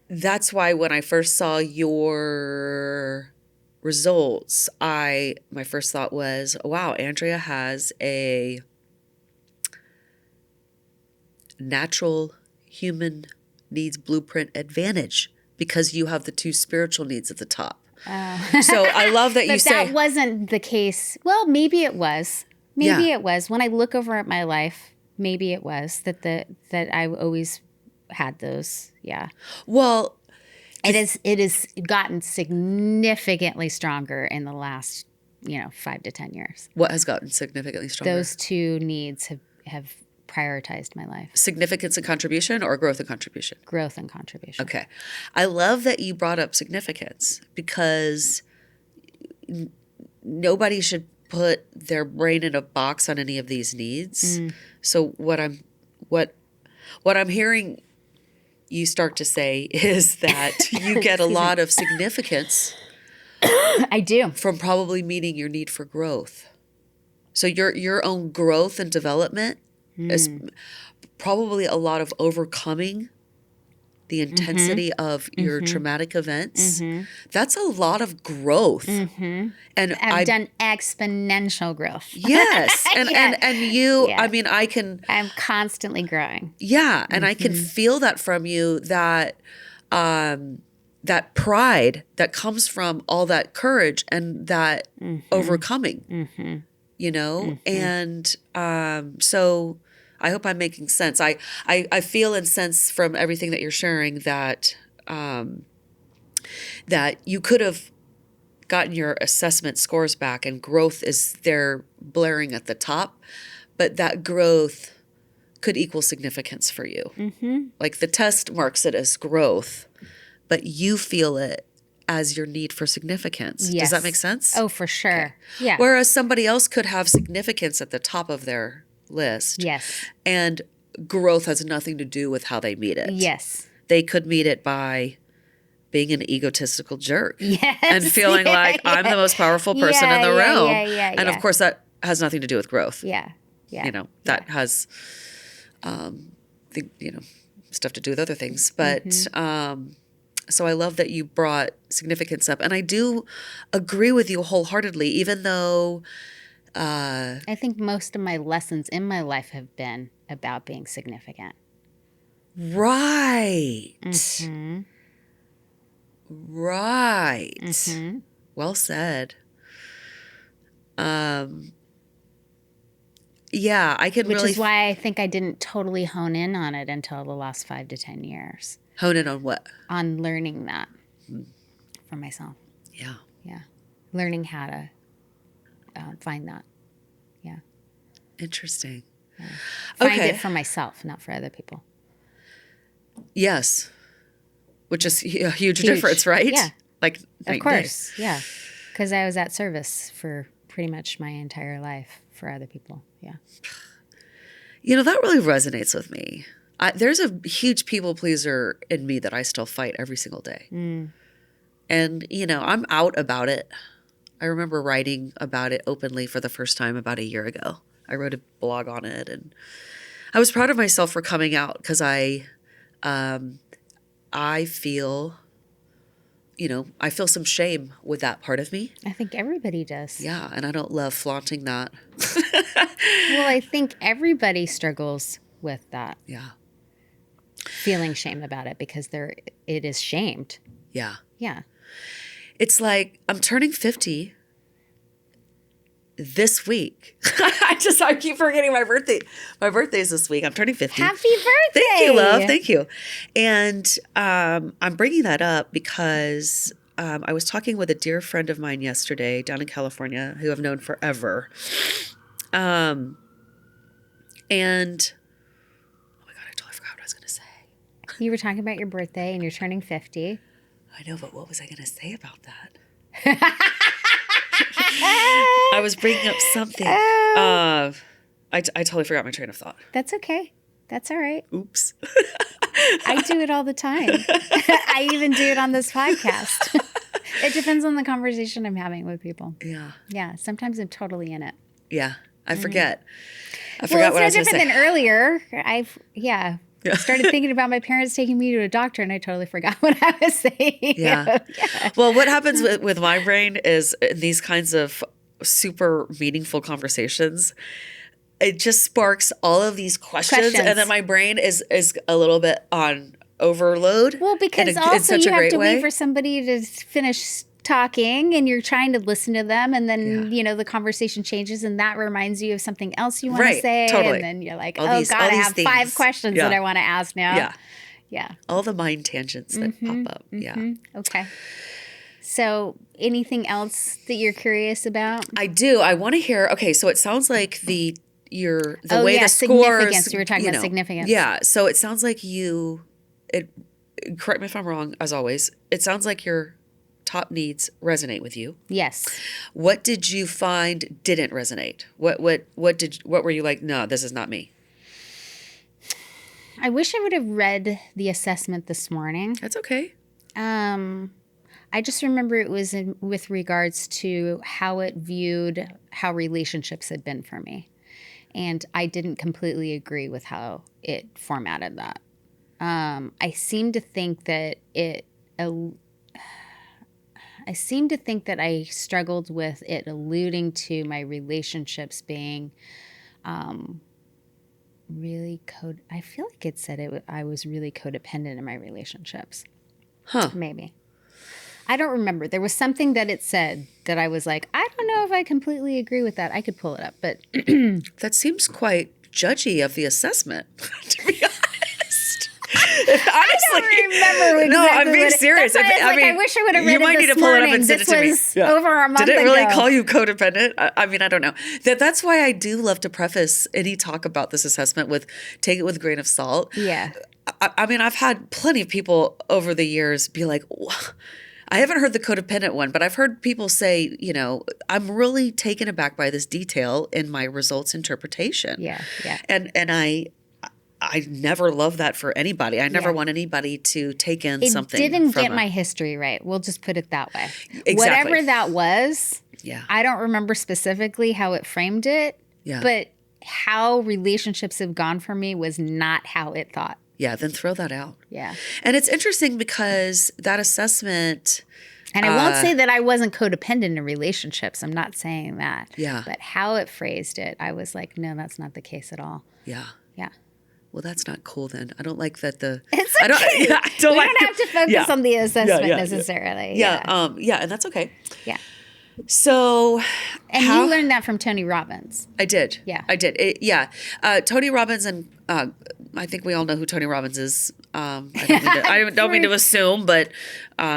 That's why when I first saw your results, my first thought was, wow, Andrea has a natural human needs blueprint advantage because you have the 2 spiritual needs at the top. So I love that you
But
say
that wasn't the case. Well, maybe it was. Maybe it was. When I look over at my life, maybe it was that I always had those. Yeah.
well,
It is gotten significantly stronger in the last, 5 to 10 years.
what has gotten significantly stronger?
Those 2 needs have prioritized my life.
Significance and contribution, or growth and contribution?
Growth and contribution.
Okay. I love that you brought up significance because nobody should put their brain in a box on any of these needs. So what I'm hearing you start to say is that you get a lot of significance
I do.
from probably meeting your need for growth. So your own growth and development is probably a lot of overcoming the intensity of your traumatic events. That's a lot of growth. And
I've done exponential growth.
Yes. And you,
Yeah.
I mean,
I'm constantly growing.
yeah. And I can feel that from you, that pride that comes from all that courage and that overcoming, And so I hope I'm making sense. I feel and sense from everything that you're sharing that that you could have gotten your assessment scores back and growth is there blaring at the top, but that growth could equal significance for you. Like the test marks it as growth, but you feel it as your need for significance.
Yes.
Does that make sense?
Oh, for sure. Yeah.
Whereas somebody else could have significance at the top of their list.
Yes.
And growth has nothing to do with how they meet it.
Yes.
They could meet it by being an egotistical jerk.
Yes.
And feeling like I'm the most powerful person in the room. And of course that has nothing to do with growth.
Yeah. Yeah.
That has stuff to do with other things. But so I love that you brought significance up. And I do agree with you wholeheartedly, even though
I think most of my lessons in my life have been about being significant.
Right. Right. Well said. Yeah, I can
Which
really
is why I think I didn't totally hone in on it until the last 5 to 10 years.
hone in on what?
On learning that for myself.
Yeah.
Yeah. Learning how to find that. Yeah.
Interesting.
Yeah. Find
Okay.
it for myself, not for other people.
Yes. Which is a huge difference, right?
Yeah.
Like night
Of
and
course. Yeah. Because I was at service for pretty much my entire life for other people. Yeah.
day. That really resonates with me. There's a huge people pleaser in me that I still fight every single day. And, I'm out about it. I remember writing about it openly for the first time about a year ago. I wrote a blog on it, and I was proud of myself for coming out because I feel, I feel some shame with that part of me.
I think everybody does.
Yeah, and I don't love flaunting that.
Well, I think everybody struggles with that,
Yeah,
feeling shame about it because it is shamed.
yeah.
Yeah.
It's like I'm turning 50 this week. I keep forgetting my birthday. My birthday's this week. I'm turning 50.
Happy birthday.
Thank you, love. Thank you. And I'm bringing that up because I was talking with a dear friend of mine yesterday down in California who I've known forever. And oh my God, I totally forgot what I was going to say.
You were talking about your birthday and you're turning 50.
I know, but what was I going to say about that? I was bringing up something. I totally forgot my train of thought.
That's okay. That's all right.
Oops.
I do it all the time. I even do it on this podcast. It depends on the conversation I'm having with people.
Yeah.
Yeah. Sometimes I'm totally in it.
Yeah. I forget. I
Well,
forgot
it's
what I
no
was going to
different
say.
than earlier. I started thinking about my parents taking me to a doctor and I totally forgot what I was saying.
Yeah. Well, what happens with my brain is in these kinds of super meaningful conversations, it just sparks all of these questions. And then my brain is a little bit on overload.
Well, because also you have to wait for somebody to finish talking and you're trying to listen to them and then the conversation changes and that reminds you of something else you want to say
totally.
And then you're like,
all
God,
these
I have
things.
5 questions that I want to ask now. Yeah.
All the mind tangents that pop up. Yeah.
Okay. So anything else that you're curious about?
I do. I want to hear. Okay, so it sounds like the way the
significance.
scores.
You were talking about significance.
Yeah. So it sounds like correct me if I'm wrong, as always. It sounds like your top needs resonate with you.
Yes.
What did you find didn't resonate? What were you like, no, this is not me?
I wish I would have read the assessment this morning.
That's okay.
I just remember it was with regards to how it viewed how relationships had been for me. And I didn't completely agree with how it formatted that. I seem to think that I struggled with it alluding to my relationships being really I feel like it said I was really codependent in my relationships.
Huh.
Maybe. I don't remember. There was something that it said that I was like, I don't know if I completely agree with that. I could pull it up, but
that seems quite judgy of the assessment, to be honest. Honestly,
I don't remember exactly.
No, I'm being serious.
That's why I wish I would have read it this morning.
You might need to pull it up and send it to me.
This was over a month ago.
Did it really call you codependent? I mean, I don't know. That's why I do love to preface any talk about this assessment with take it with a grain of salt.
Yeah.
I mean, I've had plenty of people over the years be like, I haven't heard the codependent one, but I've heard people say, I'm really taken aback by this detail in my results interpretation.
Yeah, yeah.
And I never love that for anybody. I never want anybody to take in something.
It didn't get my history right. We'll just put it that way.
Exactly.
Whatever that was,
yeah.
I don't remember specifically how it framed it, but how relationships have gone for me was not how it thought.
Yeah, then throw that out.
Yeah.
And it's interesting because that assessment...
And I won't say that I wasn't codependent in relationships. I'm not saying that.
Yeah.
But how it phrased it, I was like, no, that's not the case at all.
Yeah.
Yeah.
Well, that's not cool then. I don't like that
It's okay. We don't have to focus on the assessment necessarily.
Yeah. And that's okay.
Yeah.
So,
you learned that from Tony Robbins.
I did.
Yeah.
I did. Tony Robbins, and I think we all know who Tony Robbins is. I don't mean to assume, but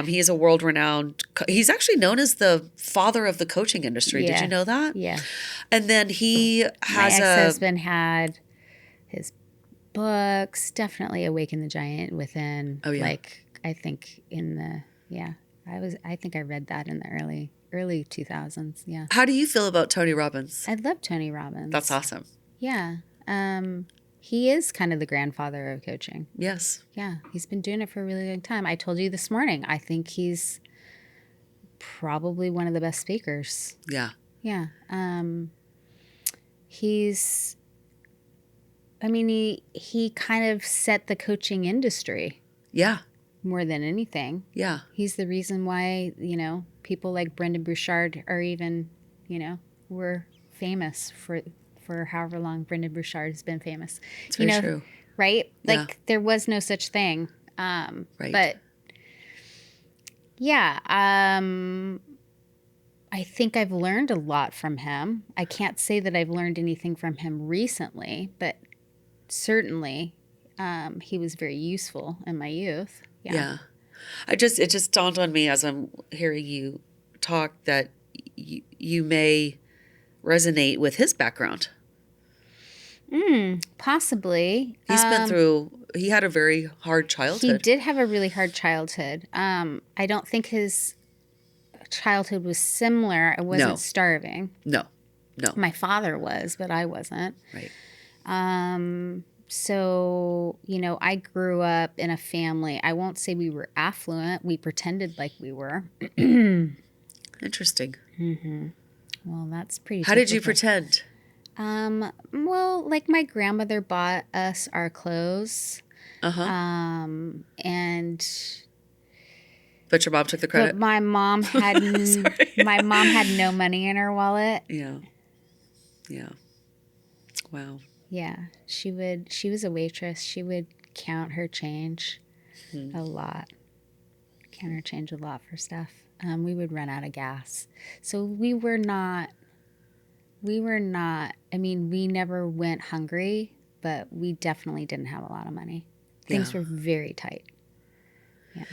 he is a world-renowned. He's actually known as the father of the coaching industry.
Yeah.
Did you know that?
Yeah.
And then he has
My ex-husband had his books, definitely Awaken the Giant Within.
Oh, yeah.
Like, I think I think I read that in the early 2000s. Yeah.
How do you feel about Tony Robbins?
I love Tony Robbins.
That's awesome.
Yeah. He is kind of the grandfather of coaching.
Yes.
Yeah. He's been doing it for a really long time. I told you this morning, I think he's probably one of the best speakers.
Yeah.
Yeah. He kind of set the coaching industry
Yeah.
more than anything.
Yeah.
He's the reason why, people like Brendan Burchard are even, were famous for however long Brendan Burchard has been famous.
It's very true.
Right?
Yeah.
Like, there was no such thing.
Right.
But, yeah, I think I've learned a lot from him. I can't say that I've learned anything from him recently, but certainly he was very useful in my youth.
Yeah. It just dawned on me as I'm hearing you talk that you may resonate with his background.
Possibly.
He had a very hard childhood.
He did have a really hard childhood. I don't think his childhood was similar. I wasn't starving.
No.
My father was, but I wasn't.
Right.
So, I grew up in a family. I won't say we were affluent. We pretended like we were.
Interesting.
Mm-hmm. Well, that's pretty
How did you pretend?
Well, like, my grandmother bought us our clothes.
Uh-huh.
And...
But your mom took the credit?
But my mom had no money in her wallet.
Yeah. Yeah. Wow.
Yeah. She was a waitress. She would count her change a lot. Count her change a lot for stuff. We would run out of gas. So we never went hungry, but we definitely didn't have a lot of money. Things were very tight. Yeah.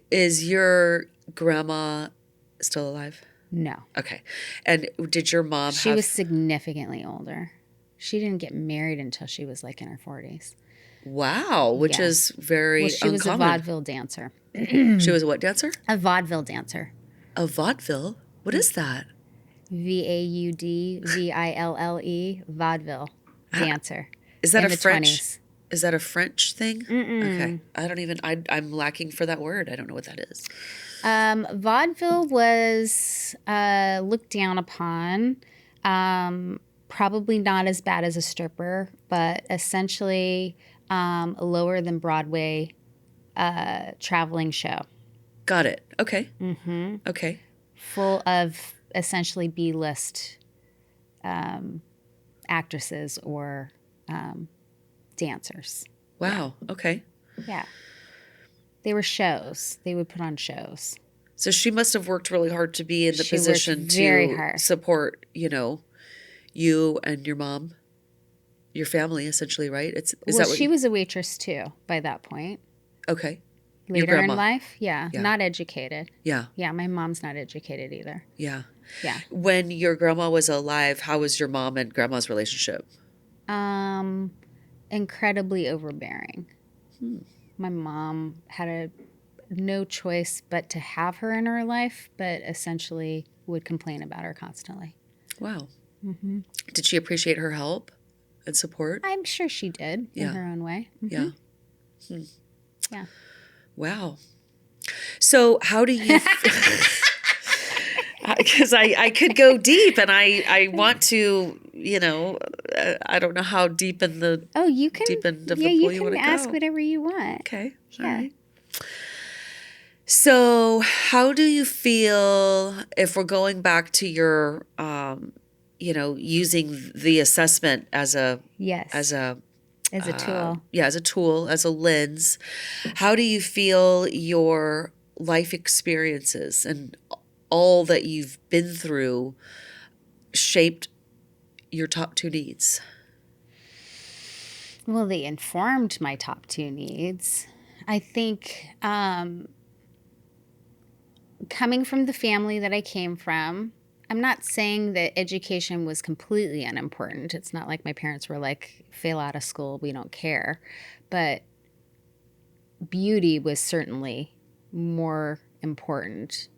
Is your grandma still alive?
No.
Okay. And did your mom
She was significantly older. She didn't get married until she was like in her 40s.
Wow, which is very
she
uncommon.
Was a vaudeville dancer.
She was a what dancer?
A vaudeville dancer.
A vaudeville? What is that?
Vaudville, vaudeville dancer.
Is that
in
a
the
French?
20s.
Is that a French thing?
Mm-mm.
Okay. I'm lacking for that word. I don't know what that is.
Vaudeville was looked down upon. Probably not as bad as a stripper, but essentially lower than Broadway traveling show.
Got it. Okay.
Mm-hmm.
Okay.
Full of essentially B-list actresses or dancers.
Wow. Yeah. Okay.
Yeah. They were shows. They would put on shows.
So she must have worked really hard to be in the position to support, you and your mom, your family, essentially, right?
She was a waitress too by that point.
Okay.
Later in life, yeah, not educated.
Yeah.
Yeah, my mom's not educated either.
Yeah.
Yeah.
When your grandma was alive, how was your mom and grandma's relationship?
Incredibly overbearing. My mom had no choice but to have her in her life, but essentially would complain about her constantly.
Wow.
Mm-hmm.
Did she appreciate her help and support?
I'm sure she did in her own way. Mm-hmm.
Yeah.
Yeah.
Wow. So how do you... Because I could go deep and I want to, I don't know how deep in the...
Oh, you can...
Deep into the
you
pool you
can
want to
ask
go.
whatever you want.
Okay.
Yeah.
All right. So how do you feel if we're going back to your, using the assessment as a
tool.
As a tool, as a lens, how do you feel your life experiences and all that you've been through shaped your top two needs?
Well, they informed my top two needs. I think coming from the family that I came from, I'm not saying that education was completely unimportant. It's not like my parents were like, fail out of school, we don't care. But beauty was certainly more important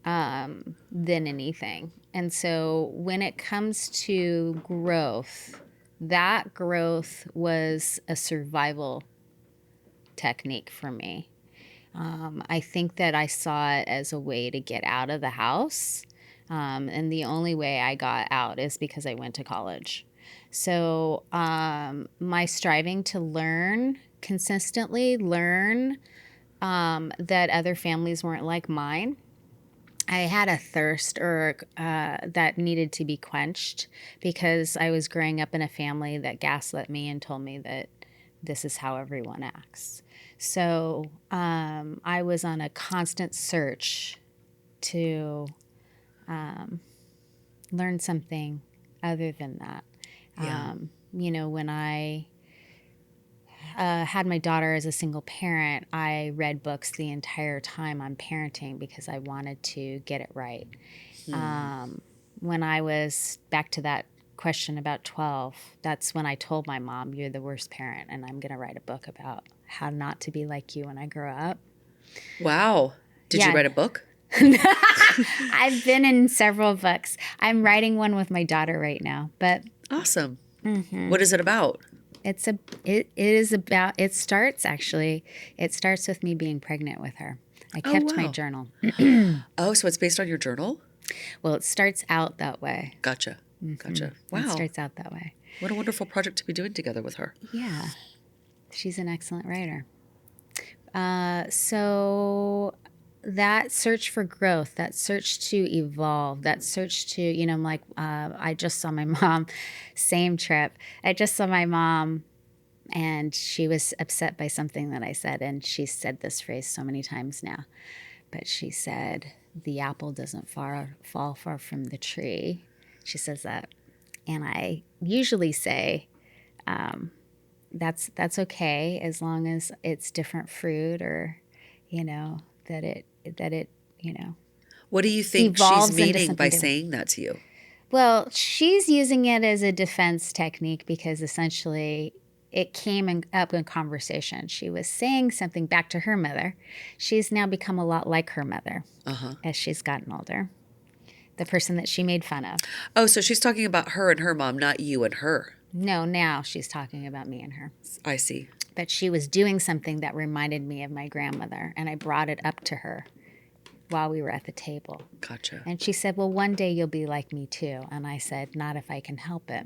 than anything. And so when it comes to growth, that growth was a survival technique for me. I think that I saw it as a way to get out of the house. And the only way I got out is because I went to college. So my striving to learn, consistently learn that other families weren't like mine. I had a thirst or that needed to be quenched because I was growing up in a family that gaslit me and told me that this is how everyone acts. So I was on a constant search to learn something other than that.
Yeah.
When I had my daughter as a single parent, I read books the entire time on parenting because I wanted to get it right. When I was back to that question about 12, that's when I told my mom, you're the worst parent, and I'm going to write a book about how not to be like you when I grow up.
Wow. Did you write a book?
I've been in several books. I'm writing one with my daughter right now, but
awesome. What is it about?
It starts with me being pregnant with her. I kept my journal.
Oh, so it's based on your journal?
Well, it starts out that way.
Gotcha. Wow.
It starts out that way.
What a wonderful project to be doing together with her.
Yeah. She's an excellent writer. So that search for growth, that search to evolve, that search to, I'm like, I just saw my mom, same trip. I just saw my mom and she was upset by something that I said. And she's said this phrase so many times now, but she said, the apple doesn't fall far from the tree. She says that. And I usually say, that's okay as long as it's different fruit or, that it
what do you think she's meaning by saying that to you?
Well, she's using it as a defense technique because essentially it came up in conversation. She was saying something back to her mother. She's now become a lot like her mother as she's gotten older. The person that she made fun of.
Oh, so she's talking about her and her mom, not you and her.
No, now she's talking about me and her.
I see.
But she was doing something that reminded me of my grandmother, and I brought it up to her while we were at the table.
Gotcha.
And she said, well, one day you'll be like me too. And I said, not if I can help it.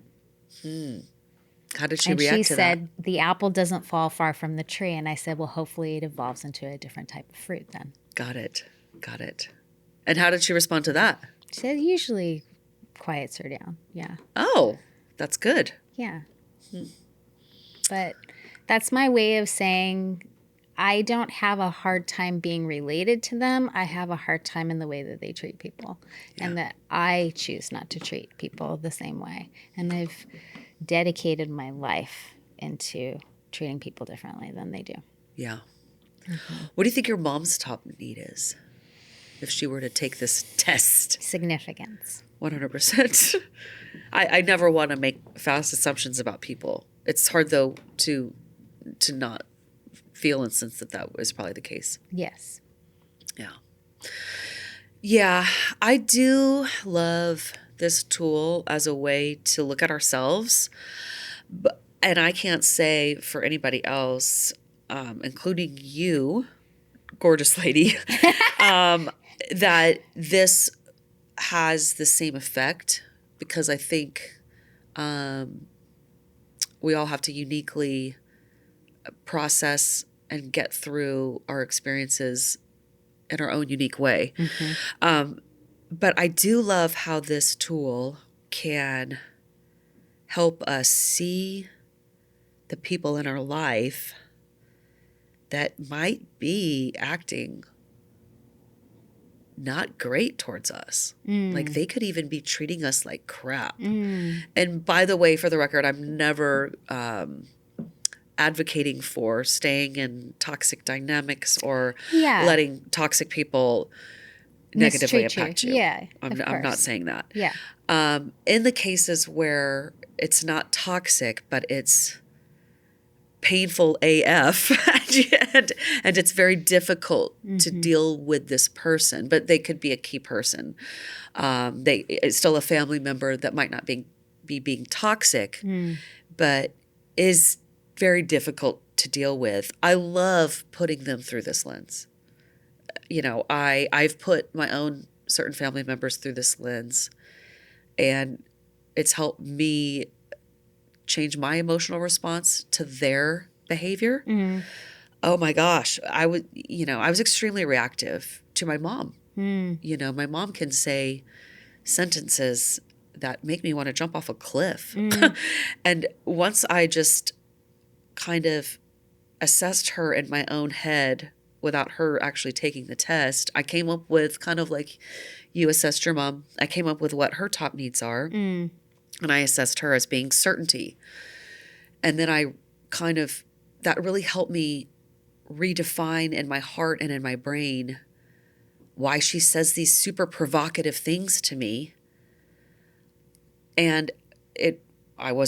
How did she react to that? And
she said, the apple doesn't fall far from the tree. And I said, well, hopefully it evolves into a different type of fruit then.
Got it. And how did she respond to that?
She said, usually quiets her down. Yeah.
Oh, that's good.
Yeah. But that's my way of saying I don't have a hard time being related to them. I have a hard time in the way that they treat people and that I choose not to treat people the same way. And I've dedicated my life into treating people differently than they do.
Yeah. What do you think your mom's top need is if she were to take this test?
Significance.
100%. I never want to make fast assumptions about people. It's hard, though, to not feel and sense that was probably the case.
Yes.
Yeah. Yeah, I do love this tool as a way to look at ourselves. And I can't say for anybody else, including you, gorgeous lady, that this has the same effect, because I think we all have to uniquely process and get through our experiences in our own unique way. But I do love how this tool can help us see the people in our life that might be acting not great towards us. Like they could even be treating us like crap. And by the way, for the record, I'm never advocating for staying in toxic dynamics or letting toxic people negatively
Mistreat you.
impact you.
Yeah,
I'm
of
not
course.
saying that.
Yeah.
In the cases where it's not toxic, but it's painful AF and it's very difficult to deal with this person, but they could be a key person. It's still a family member that might not be being toxic, but is very difficult to deal with. I love putting them through this lens. You know, I've put my own certain family members through this lens, and it's helped me change my emotional response to their behavior. Oh my gosh, I was extremely reactive to my mom. You know, my mom can say sentences that make me want to jump off a cliff. And once I just kind of assessed her in my own head without her actually taking the test, I came up with kind of like you assessed your mom. I came up with what her top needs are. And I assessed her as being certainty. And then that really helped me redefine in my heart and in my brain why she says these super provocative things to me. And I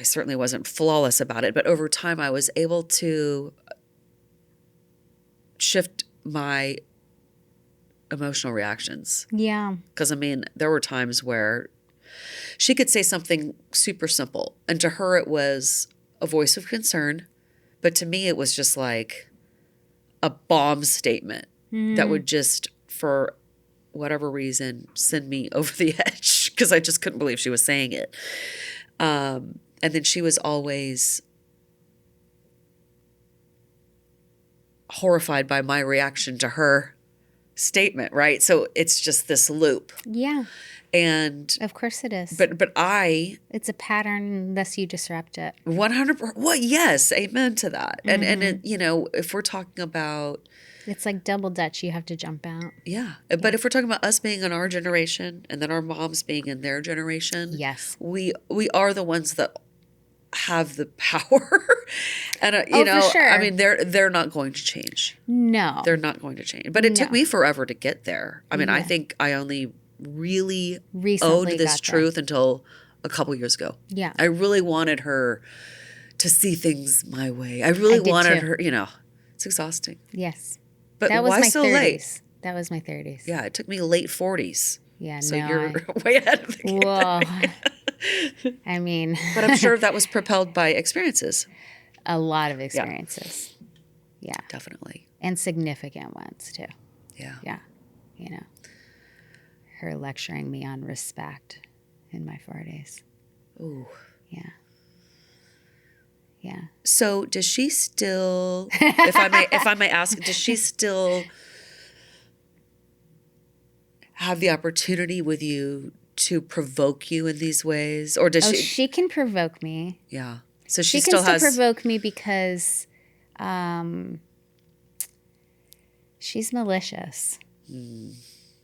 certainly wasn't flawless about it, but over time I was able to shift my emotional reactions.
Yeah.
Because, I mean, there were times where she could say something super simple, and to her it was a voice of concern, but to me it was just like a bomb statement that would just, for whatever reason, send me over the edge because I just couldn't believe she was saying it. And then she was always horrified by my reaction to her statement, right? So it's just this loop.
Yeah.
And
of course it is.
But
it's a pattern unless you disrupt it.
100%. Well, yes, amen to that. And you know, if we're talking about,
it's like double dutch, you have to jump out.
Yeah. But if we're talking about us being in our generation and then our moms being in their generation,
yes,
we are the ones that have the power. And you know,
for sure.
I mean, they're not going to change.
No,
they're not going to change. But it took me forever to get there. I mean, I think I only really
recently
owed this truth until a couple years ago.
Yeah.
I really wanted her to see things my way. I really wanted her, you know, it's exhausting.
Yes.
But
that was
why
my
so
30s.
late?
That was my 30s.
Yeah, it took me late 40s.
Yeah,
so you're way ahead of the game.
Whoa. I mean.
But I'm sure that was propelled by experiences.
A lot of experiences. Yeah.
Definitely.
And significant ones, too.
Yeah.
Yeah. You know, her lecturing me on respect in my 40s.
Ooh.
Yeah. Yeah.
So does she still, if I may ask, does she still have the opportunity with you to provoke you in these ways? Or does
she can provoke me.
Yeah. So
she can still provoke me because she's malicious.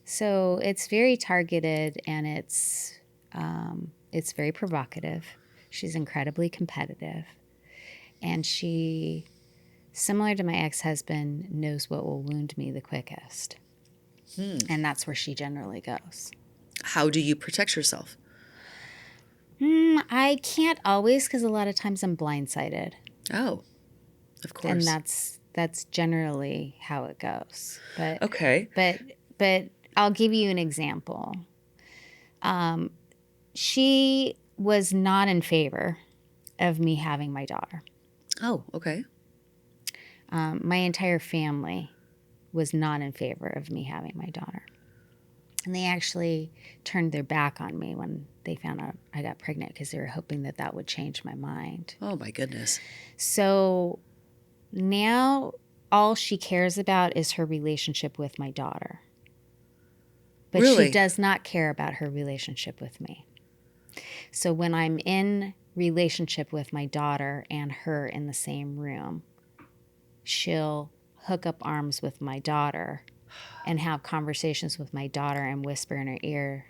So it's very targeted and it's very provocative. She's incredibly competitive. And she, similar to my ex-husband, knows what will wound me the quickest. And that's where she generally goes.
How do you protect yourself?
I can't always because a lot of times I'm blindsided.
Oh, of course.
And that's generally how it goes. But
okay.
But I'll give you an example. She was not in favor of me having my daughter.
Oh, okay.
My entire family was not in favor of me having my daughter. And they actually turned their back on me when they found out I got pregnant because they were hoping that would change my mind.
Oh, my goodness.
So now all she cares about is her relationship with my daughter. But
really?
She does not care about her relationship with me. So when I'm in relationship with my daughter and her in the same room, she'll hook up arms with my daughter and have conversations with my daughter and whisper in her ear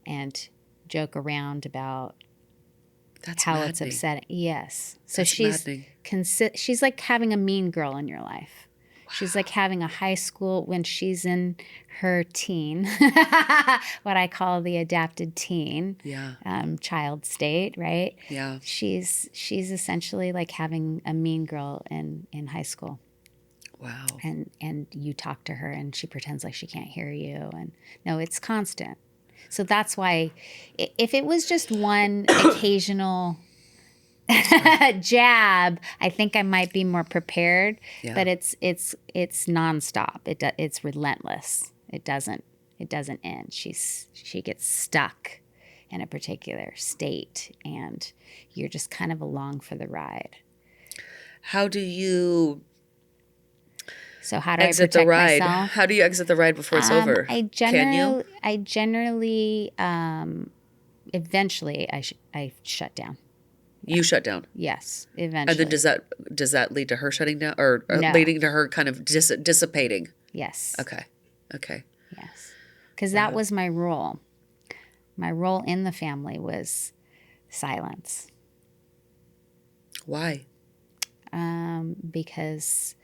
and joke around about how it's upsetting. Yes. So she's like having a mean girl in your life. She's like having a high school when she's in her teen, what I call the adapted teen,
Yeah.
Child state, right?
Yeah.
She's essentially like having a mean girl in high school.
Wow.
And you talk to her and she pretends like she can't hear you, and no, it's constant. So that's why if it was just one occasional jab, I think I might be more prepared.
Yeah.
But it's nonstop. It's relentless. It doesn't end. She gets stuck in a particular state, and you're just kind of along for the ride.
How do you
So how do
exit
I
the
protect
ride?
myself?
How do you exit the ride before it's over? Can you?
I generally eventually I shut down.
You shut down.
Yes,
And
eventually.
then does that lead to her shutting down, or
No.
leading to her kind of dissipating?
Yes.
Okay.
Yes. Because that was my role. My role in the family was silence.
Why?
Because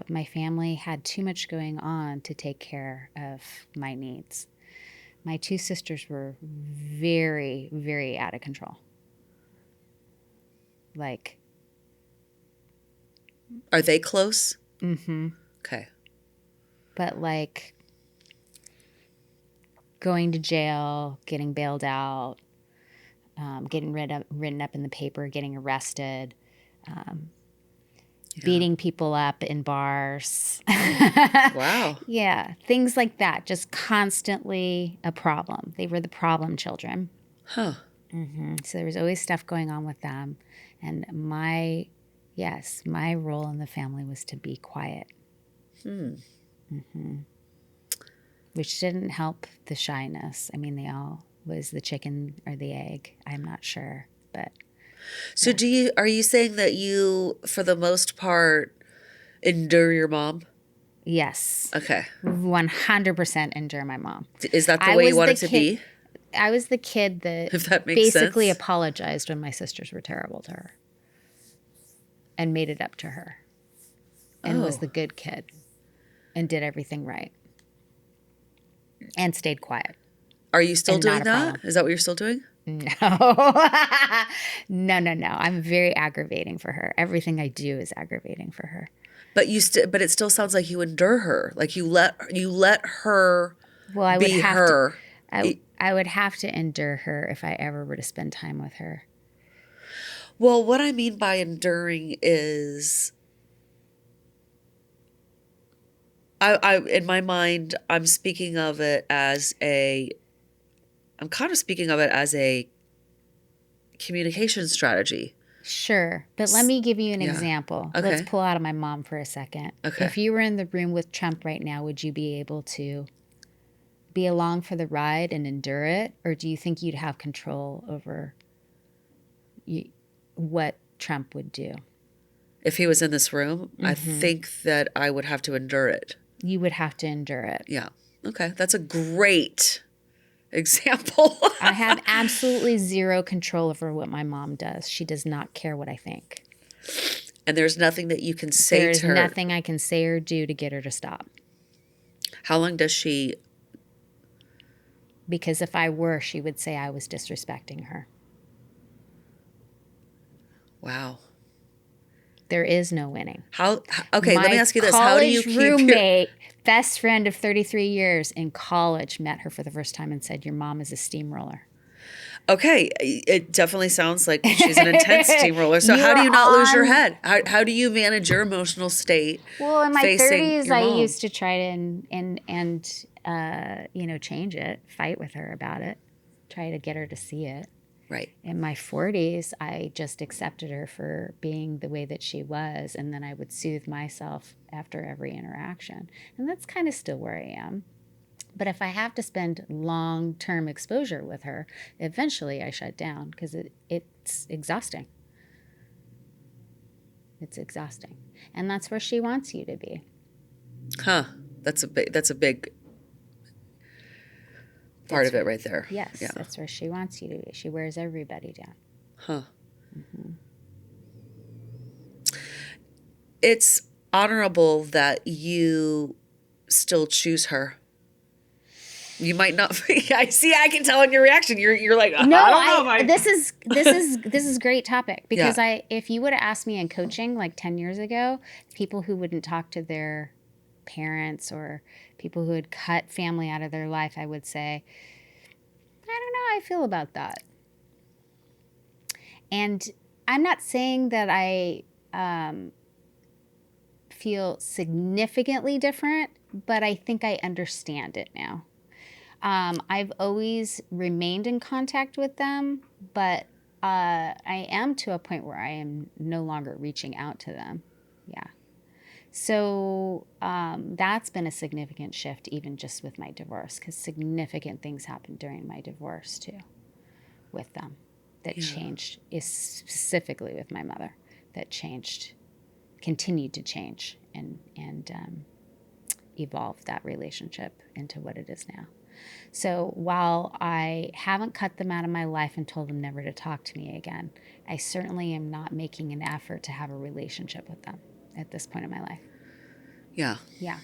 my family had too much going on to take care of my needs. My two sisters were very, very out of control. Like,
Are they close?
mm-hmm.
Okay.
But like going to jail, getting bailed out, getting written up in the paper, getting arrested, beating people up in bars.
Wow.
Yeah, things like that. Just constantly a problem. They were the problem children.
Huh.
Mm-hmm. So there was always stuff going on with them. And my role in the family was to be quiet. Mm-hmm. Which didn't help the shyness. I mean, they all was the chicken or the egg. I'm not sure, but.
So are you saying that you, for the most part, endure your mom?
Yes.
Okay.
100% endure my mom.
Is that the way you want it to be?
I was the kid that,
If that makes
basically
sense.
apologized when my sisters were terrible to her and made it up to her and was the good kid and did everything right and stayed quiet.
Are you still doing that?
Problem.
Is that what you're still doing?
No. No. I'm very aggravating for her. Everything I do is aggravating for her.
But but it still sounds like you endure her. Like you let her be her.
I would have to endure her if I ever were to spend time with her.
Well, what I mean by enduring is I in my mind, I'm kind of speaking of it as a communication strategy.
Sure. But let me give you an example.
Okay.
Let's pull out of my mom for a second.
Okay.
If you were in the room with Trump right now, would you be able to be along for the ride and endure it? Or do you think you'd have control over what Trump would do?
If he was in this room, I think that I would have to endure it.
You would have to endure it.
Yeah. Okay. That's a great example.
I have absolutely zero control over what my mom does. She does not care what I think.
And there's nothing that you can say to her.
There's nothing I can say or do to get her to stop.
How long does she?
Because if I were, she would say I was disrespecting her.
Wow.
There is no winning.
Okay, let me ask you this. How do you keep
roommate, best friend of 33 years in college, met her for the first time and said, "Your mom is a steamroller."
Okay, it definitely sounds like she's an intense steamroller. So how do you not lose your head? How do you manage your emotional state?
Well, in my 30s, I
mom?
used to try to change it, fight with her about it, try to get her to see it.
Right.
In my 40s, I just accepted her for being the way that she was, and then I would soothe myself after every interaction. And that's kind of still where I am. But if I have to spend long-term exposure with her, eventually I shut down because it's exhausting. It's exhausting. And that's where she wants you to be.
Huh. That's a big part of it right there.
Yes,
yeah.
That's where she wants you to be. She wears everybody down.
Huh.
Mm-hmm.
honorable that you still choose her. You might not. I see. I can tell in your reaction. You're like,
No,
I don't know.
this is great topic because
Yeah.
if you would have asked me in coaching like 10 years ago, people who wouldn't talk to their parents or people who had cut family out of their life, I would say, I don't know how I feel about that. And I'm not saying that I feel significantly different, but I think I understand it now. I've always remained in contact with them, but I am to a point where I am no longer reaching out to them. Yeah. So that's been a significant shift, even just with my divorce, because significant things happened during my divorce too with them that changed, is specifically with my mother, that changed, continued to change and evolve that relationship into what it is now. So while I haven't cut them out of my life and told them never to talk to me again, I certainly am not making an effort to have a relationship with them at this point in my life.
Yeah.
Yeah.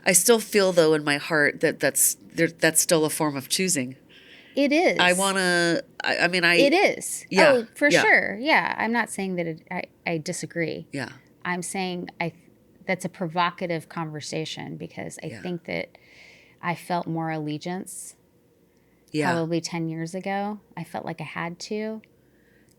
I still feel though in my heart that that's still a form of choosing.
It is.
I want to. I mean,
It is.
Yeah.
Oh, for
yeah.
sure. Yeah. I'm not saying that I disagree.
Yeah.
I'm saying that's a provocative conversation because I think that I felt more allegiance probably 10 years ago. I felt like I had to.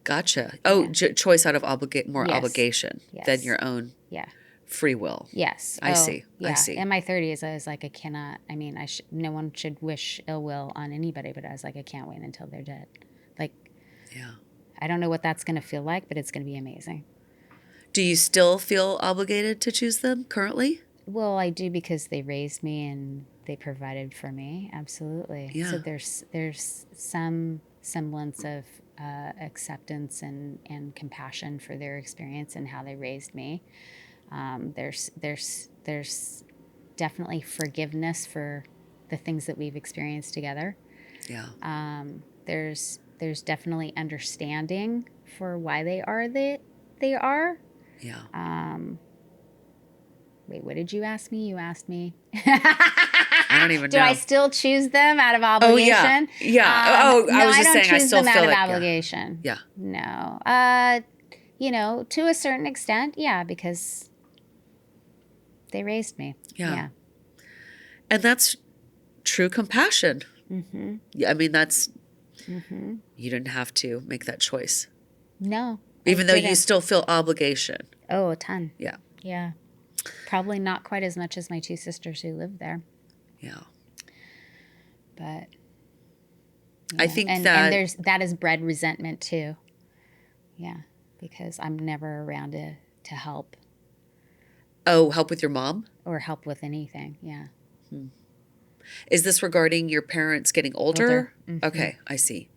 Gotcha. Oh, choice out of obligation than your own
Yeah.
free will.
Yes.
I see.
Yeah.
I see.
In my 30s, I was like, I cannot. I mean, no one should wish ill will on anybody, but I was like, I can't wait until they're dead. Like,
Yeah.
I don't know what that's going to feel like, but it's going to be amazing.
Do you still feel obligated to choose them currently?
Well, I do because they raised me and they provided for me. Absolutely.
Yeah.
So there's some semblance of acceptance and compassion for their experience and how they raised me. There's definitely forgiveness for the things that we've experienced together.
Yeah.
There's definitely understanding for why they are that they are.
Yeah.
Wait, what did you ask me? You asked me.
I don't even know.
Do I still choose them out of obligation?
Oh, yeah. Yeah.
No,
I was just saying I still
them
feel
out of
like
obligation.
Yeah.
No. To a certain extent, yeah, because they raised me. Yeah.
And that's true compassion.
Mm-hmm.
Yeah, I mean, that's you didn't have to make that choice.
No.
Even though you still feel obligation.
Oh, a ton.
Yeah.
Yeah. Probably not quite as much as my two sisters who lived there.
Yeah.
But
I think
and that has bred resentment too. Yeah. Because I'm never around to help.
Oh, help with your mom?
Or help with anything. Yeah.
Is this regarding your parents getting older?
Mm-hmm.
Okay, I see.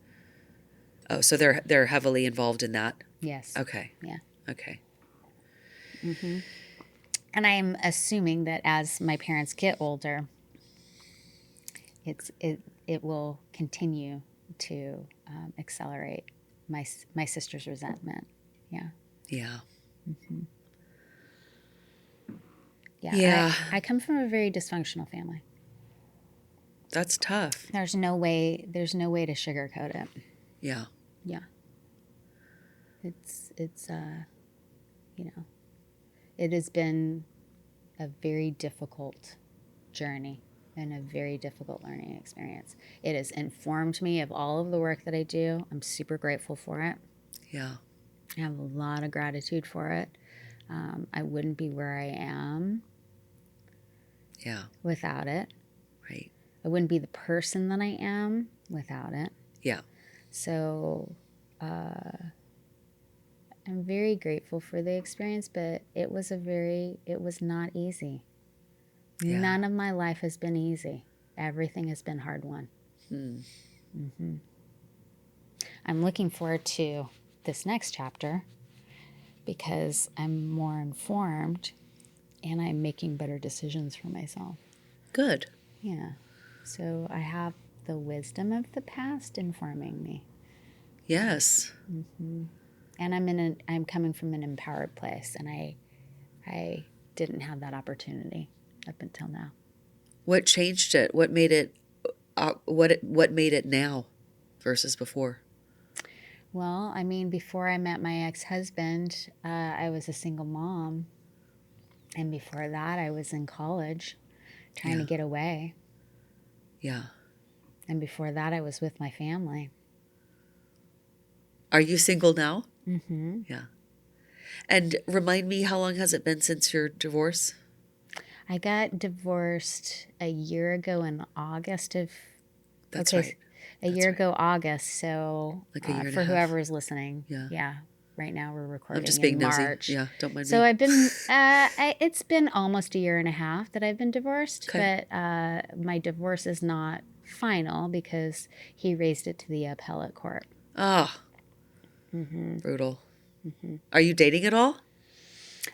Oh, so they're heavily involved in that?
Yes.
Okay.
Yeah.
Okay.
Mm-hmm. And I'm assuming that as my parents get older, it will continue to accelerate my sister's resentment. Yeah.
Yeah.
Mm-hmm. Yeah.
Yeah.
I come from a very dysfunctional family.
That's tough.
There's no way to sugarcoat it.
Yeah.
Yeah. It's it has been a very difficult journey and a very difficult learning experience. It has informed me of all of the work that I do. I'm super grateful for it.
Yeah.
I have a lot of gratitude for it. I wouldn't be where I am without it.
Right.
I wouldn't be the person that I am without it.
Yeah.
So I'm very grateful for the experience, but it was not easy. Yeah. None of my life has been easy. Everything has been hard won. Mm-hmm. I'm looking forward to this next chapter because I'm more informed and I'm making better decisions for myself.
Good.
Yeah. So I have the wisdom of the past informing me.
Yes.
Mm-hmm. And I'm coming from an empowered place, and I didn't have that opportunity up until now.
What changed it? What made it what made it now versus before?
Well, I mean, before I met my ex-husband, I was a single mom. And before that, I was in college trying to
Yeah.
get away.
Yeah.
And before that, I was with my family.
Are you single now?
Mm-hmm.
Yeah. And remind me, how long has it been since your divorce?
I got divorced a year ago in August of,
That's
okay,
right.
a
That's
year
right.
ago August. So
Like a year and a
for
half.
whoever is listening,
Yeah.
yeah, right now we're
I'm
recording
just
in
being nosy.
March.
Yeah. Don't mind
So
me.
I've been, it's been almost a year and a half that I've been divorced,
Okay.
but my divorce is not final because he raised it to the appellate court.
Ah,
Mm-hmm.
brutal. Are you dating at all?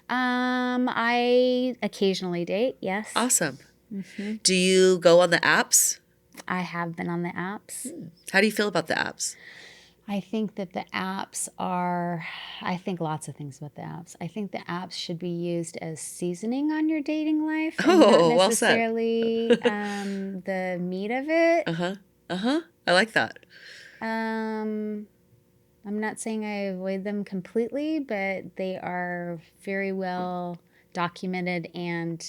I occasionally date, yes.
Awesome.
Mm-hmm.
Do you go on the apps?
I have been on the apps.
How do you feel about the apps?
I think that the apps are, I think lots of things about the apps. I think the apps should be used as seasoning on your dating life and not
Oh, well said.
necessarily the meat of it.
Uh-huh. Uh-huh. I like that.
I'm not saying I avoid them completely, but they are very well documented and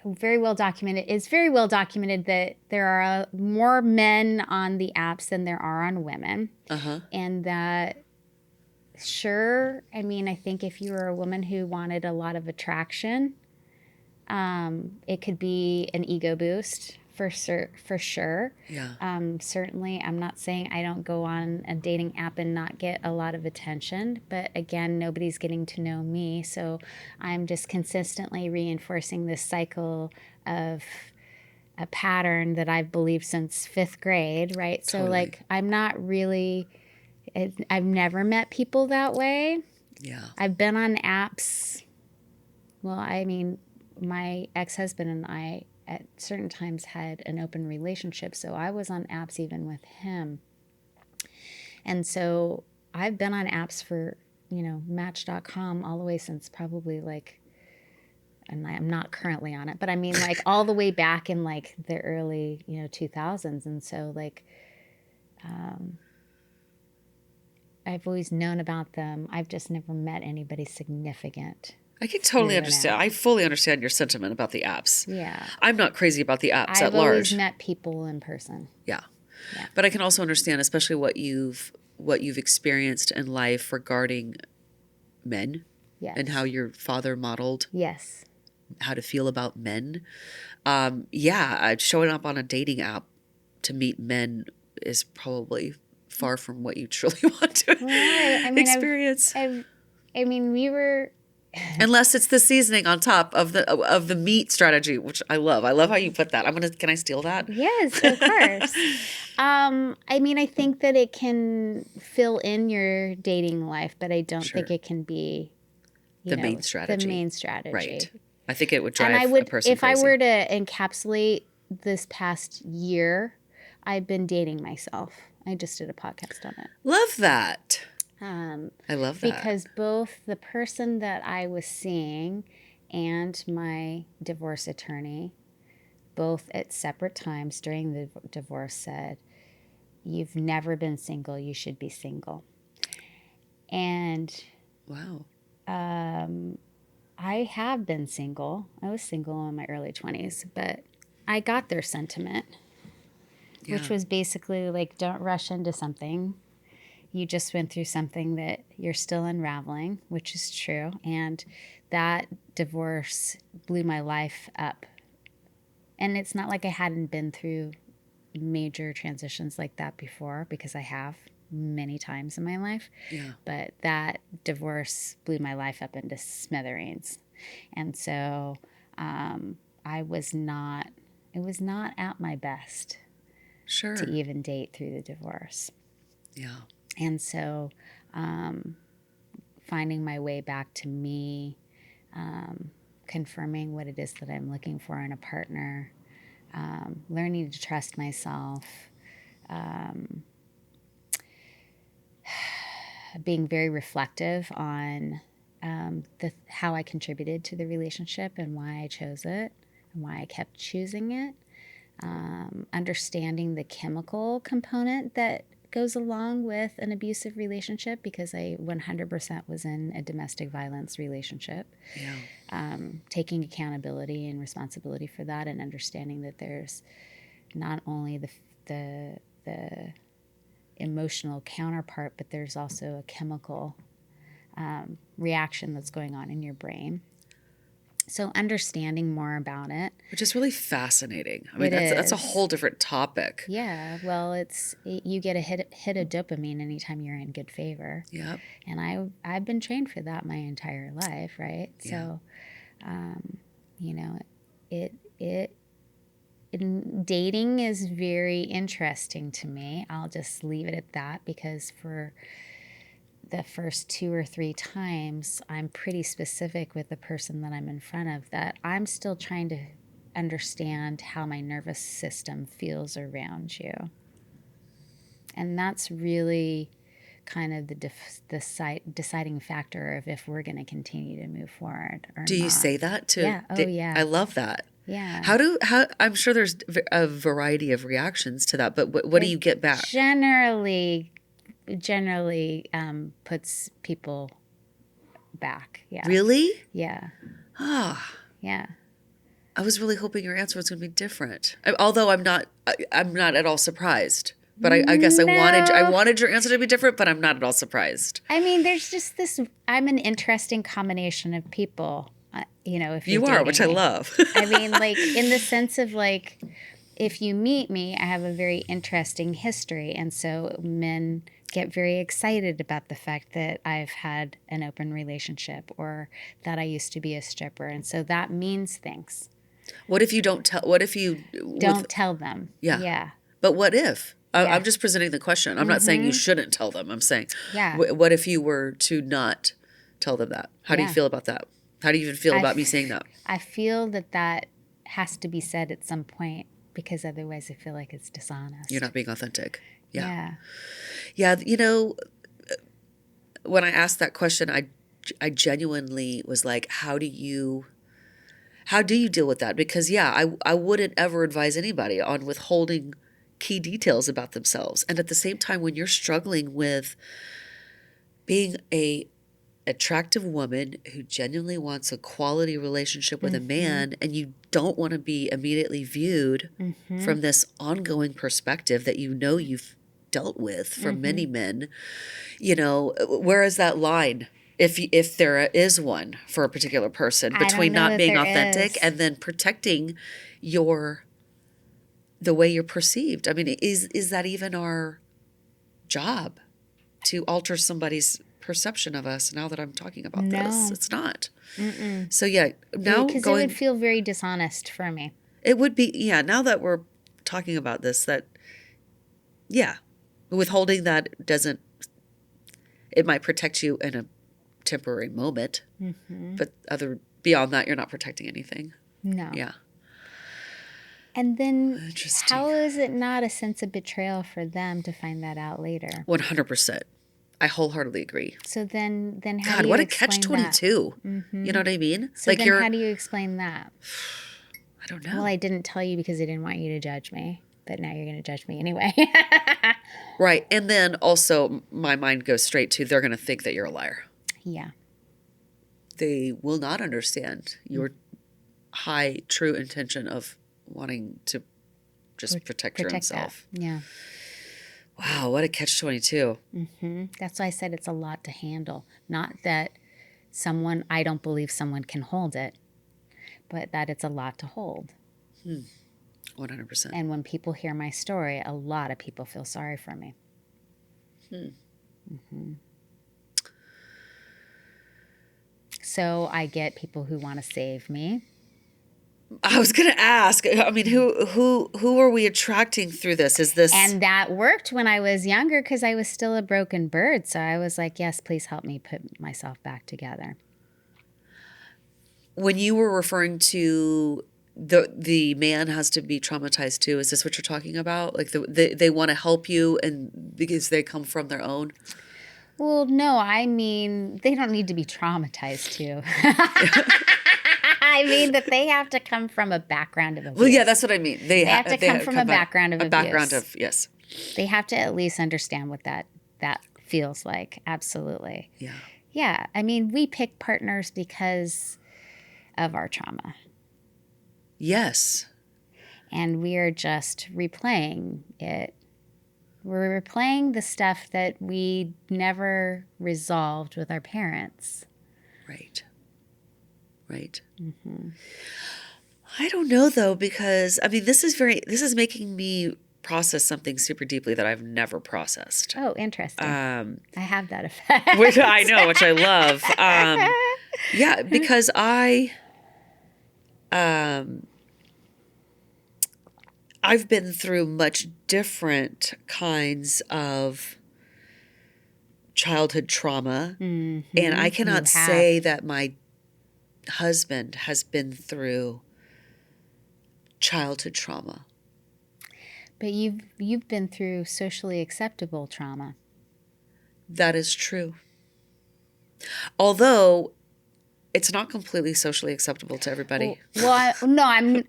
very well documented. It's very well documented that there are more men on the apps than there are on women.
Uh-huh.
And that, sure, I mean, I think if you were a woman who wanted a lot of attraction, it could be an ego boost for sure.
Yeah.
Certainly, I'm not saying I don't go on a dating app and not get a lot of attention, but again, nobody's getting to know me, so I'm just consistently reinforcing this cycle of a pattern that I've believed since fifth grade, right? So,
Totally.
like, I'm not really, I've never met people that way.
Yeah.
I've been on apps. Well, I mean, my ex-husband and I at certain times had an open relationship, so I was on apps even with him. And so I've been on apps for, Match.com all the way since probably like, and I'm not currently on it, but I mean like all the way back in like the early, 2000s. And so like, I've always known about them. I've just never met anybody significant.
I can totally
through an
understand.
app.
I fully understand your sentiment about the apps.
Yeah.
I'm not crazy about the apps at
I've always
large.
met people in person.
Yeah.
Yeah.
But I can also understand, especially what you've experienced in life regarding men
Yes.
and how your father modeled
Yes.
how to feel about men. Showing up on a dating app to meet men is probably far from what you truly want to experience.
We were.
Unless it's the seasoning on top of the meat strategy, which I love. I love how you put that. Can I steal that?
Yes, of course. I think that it can fill in your dating life, but I don't think it can be
the main strategy.
The main strategy.
Right. I think it would drive
a person
crazy.
I were to encapsulate this past year, I've been dating myself. I just did a podcast on it.
Love that. I love that.
Because both the person that I was seeing and my divorce attorney, both at separate times during the divorce, said, "You've never been single. You should be single." And
wow.
I have been single. I was single in my early 20s, but I got their sentiment, which was basically like, don't rush into something. You just went through something that you're still unraveling, which is true. And that divorce blew my life up. And it's not like I hadn't been through major transitions like that before, because I have many times in my life.
Yeah.
But that divorce blew my life up into smithereens. And so it was not at my best to even date through the divorce.
Yeah.
And so finding my way back to me, confirming what it is that I'm looking for in a partner, learning to trust myself, being very reflective on how I contributed to the relationship and why I chose it and why I kept choosing it. Understanding the chemical component that goes along with an abusive relationship, because I 100% was in a domestic violence relationship.
Yeah.
Taking accountability and responsibility for that, and understanding that there's not only the emotional counterpart, but there's also a chemical reaction that's going on in your brain. So understanding more about it.
Which is really fascinating. I mean, that's a whole different topic.
Yeah, well, you get a hit of dopamine anytime you're in good favor.
Yep.
And I've been trained for that my entire life, right?
Yeah.
So, dating is very interesting to me. I'll just leave it at that, because for the first 2 or 3 times, I'm pretty specific with the person that I'm in front of, that I'm still trying to understand how my nervous system feels around you. And that's really kind of the deciding factor of if we're going to continue to move forward or not.
Do you say that too?
Yeah. Oh, yeah.
I love that.
Yeah.
How I'm sure there's a variety of reactions to that, but what do you get back?
Generally puts people back. Yeah.
Really?
Yeah.
Ah.
Yeah.
I was really hoping your answer was going to be different. Although I'm not at all surprised. But I guess
No.
I wanted your answer to be different, but I'm not at all surprised.
I mean, there's just this. I'm an interesting combination of people. If
you are, which I love.
I mean, like, in the sense of, like, if you meet me, I have a very interesting history, and so men get very excited about the fact that I've had an open relationship, or that I used to be a stripper, and so that means things.
What if you don't tell? What if you
don't tell them?
Yeah.
Yeah.
But what if?
Yeah.
I'm just presenting the question. I'm not saying you shouldn't tell them. I'm saying,
Yeah.
What if you were to not tell them that? How do you feel about that? How do you even feel about me saying that?
I feel that has to be said at some point, because otherwise I feel like it's dishonest.
You're not being authentic.
Yeah.
Yeah. When I asked that question, I genuinely was like, how do you deal with that? Because I wouldn't ever advise anybody on withholding key details about themselves. And at the same time, when you're struggling with being a attractive woman who genuinely wants a quality relationship with a man, and you don't want to be immediately viewed from this ongoing perspective that you've dealt with from many men, where is that line? If there is one for a particular person, between not being authentic and then protecting the way you're perceived. I mean, is that even our job to alter somebody's perception of us? Now that I'm talking about this, it's not. So now
because it would feel very dishonest for me.
It would be, now that we're talking about this, that withholding that it might protect you in a temporary moment, but beyond that, you're not protecting anything.
No.
Yeah.
And then how is it not a sense of betrayal for them to find that out later?
100%. I wholeheartedly agree.
So then how
God,
do you
what a
explain
catch-22. You know what I mean?
So then how do you explain that?
I don't know.
Well, I didn't tell you because I didn't want you to judge me, but now you're going to judge me anyway.
Right. And then also my mind goes straight to, they're going to think that you're a liar.
Yeah.
They will not understand your high, true intention of wanting to just protect your own self.
That. Yeah.
Wow, what a catch-22.
That's why I said it's a lot to handle. Not that I don't believe someone can hold it, but that it's a lot to hold.
100%.
And when people hear my story, a lot of people feel sorry for me. So I get people who want to save me.
I was going to ask, I mean, who are we attracting through this? Is this...
And that worked when I was younger because I was still a broken bird. So I was like, yes, please help me put myself back together.
When you were referring to the man has to be traumatized too, is this what you're talking about? Like they want to help you and because they come from their own?
Well, no, I mean, they don't need to be traumatized too. I mean that they have to come from a background of abuse.
Well, yeah, that's what I mean.
They have to come from a background of abuse.
A background of, yes.
They have to at least understand what that feels like. Absolutely.
Yeah.
Yeah. I mean, we pick partners because of our trauma.
Yes.
And we are just replaying it. We're replaying the stuff that we never resolved with our parents.
Right. Right. Mm-hmm. I don't know though, because I mean, this is making me process something super deeply that I've never processed.
Oh, interesting. I have that effect.
Which I know, which I love. Yeah, because I've been through much different kinds of childhood trauma, and I cannot say that my husband has been through childhood trauma.
But you've been through socially acceptable trauma.
That is true. Although it's not completely socially acceptable to everybody.
No,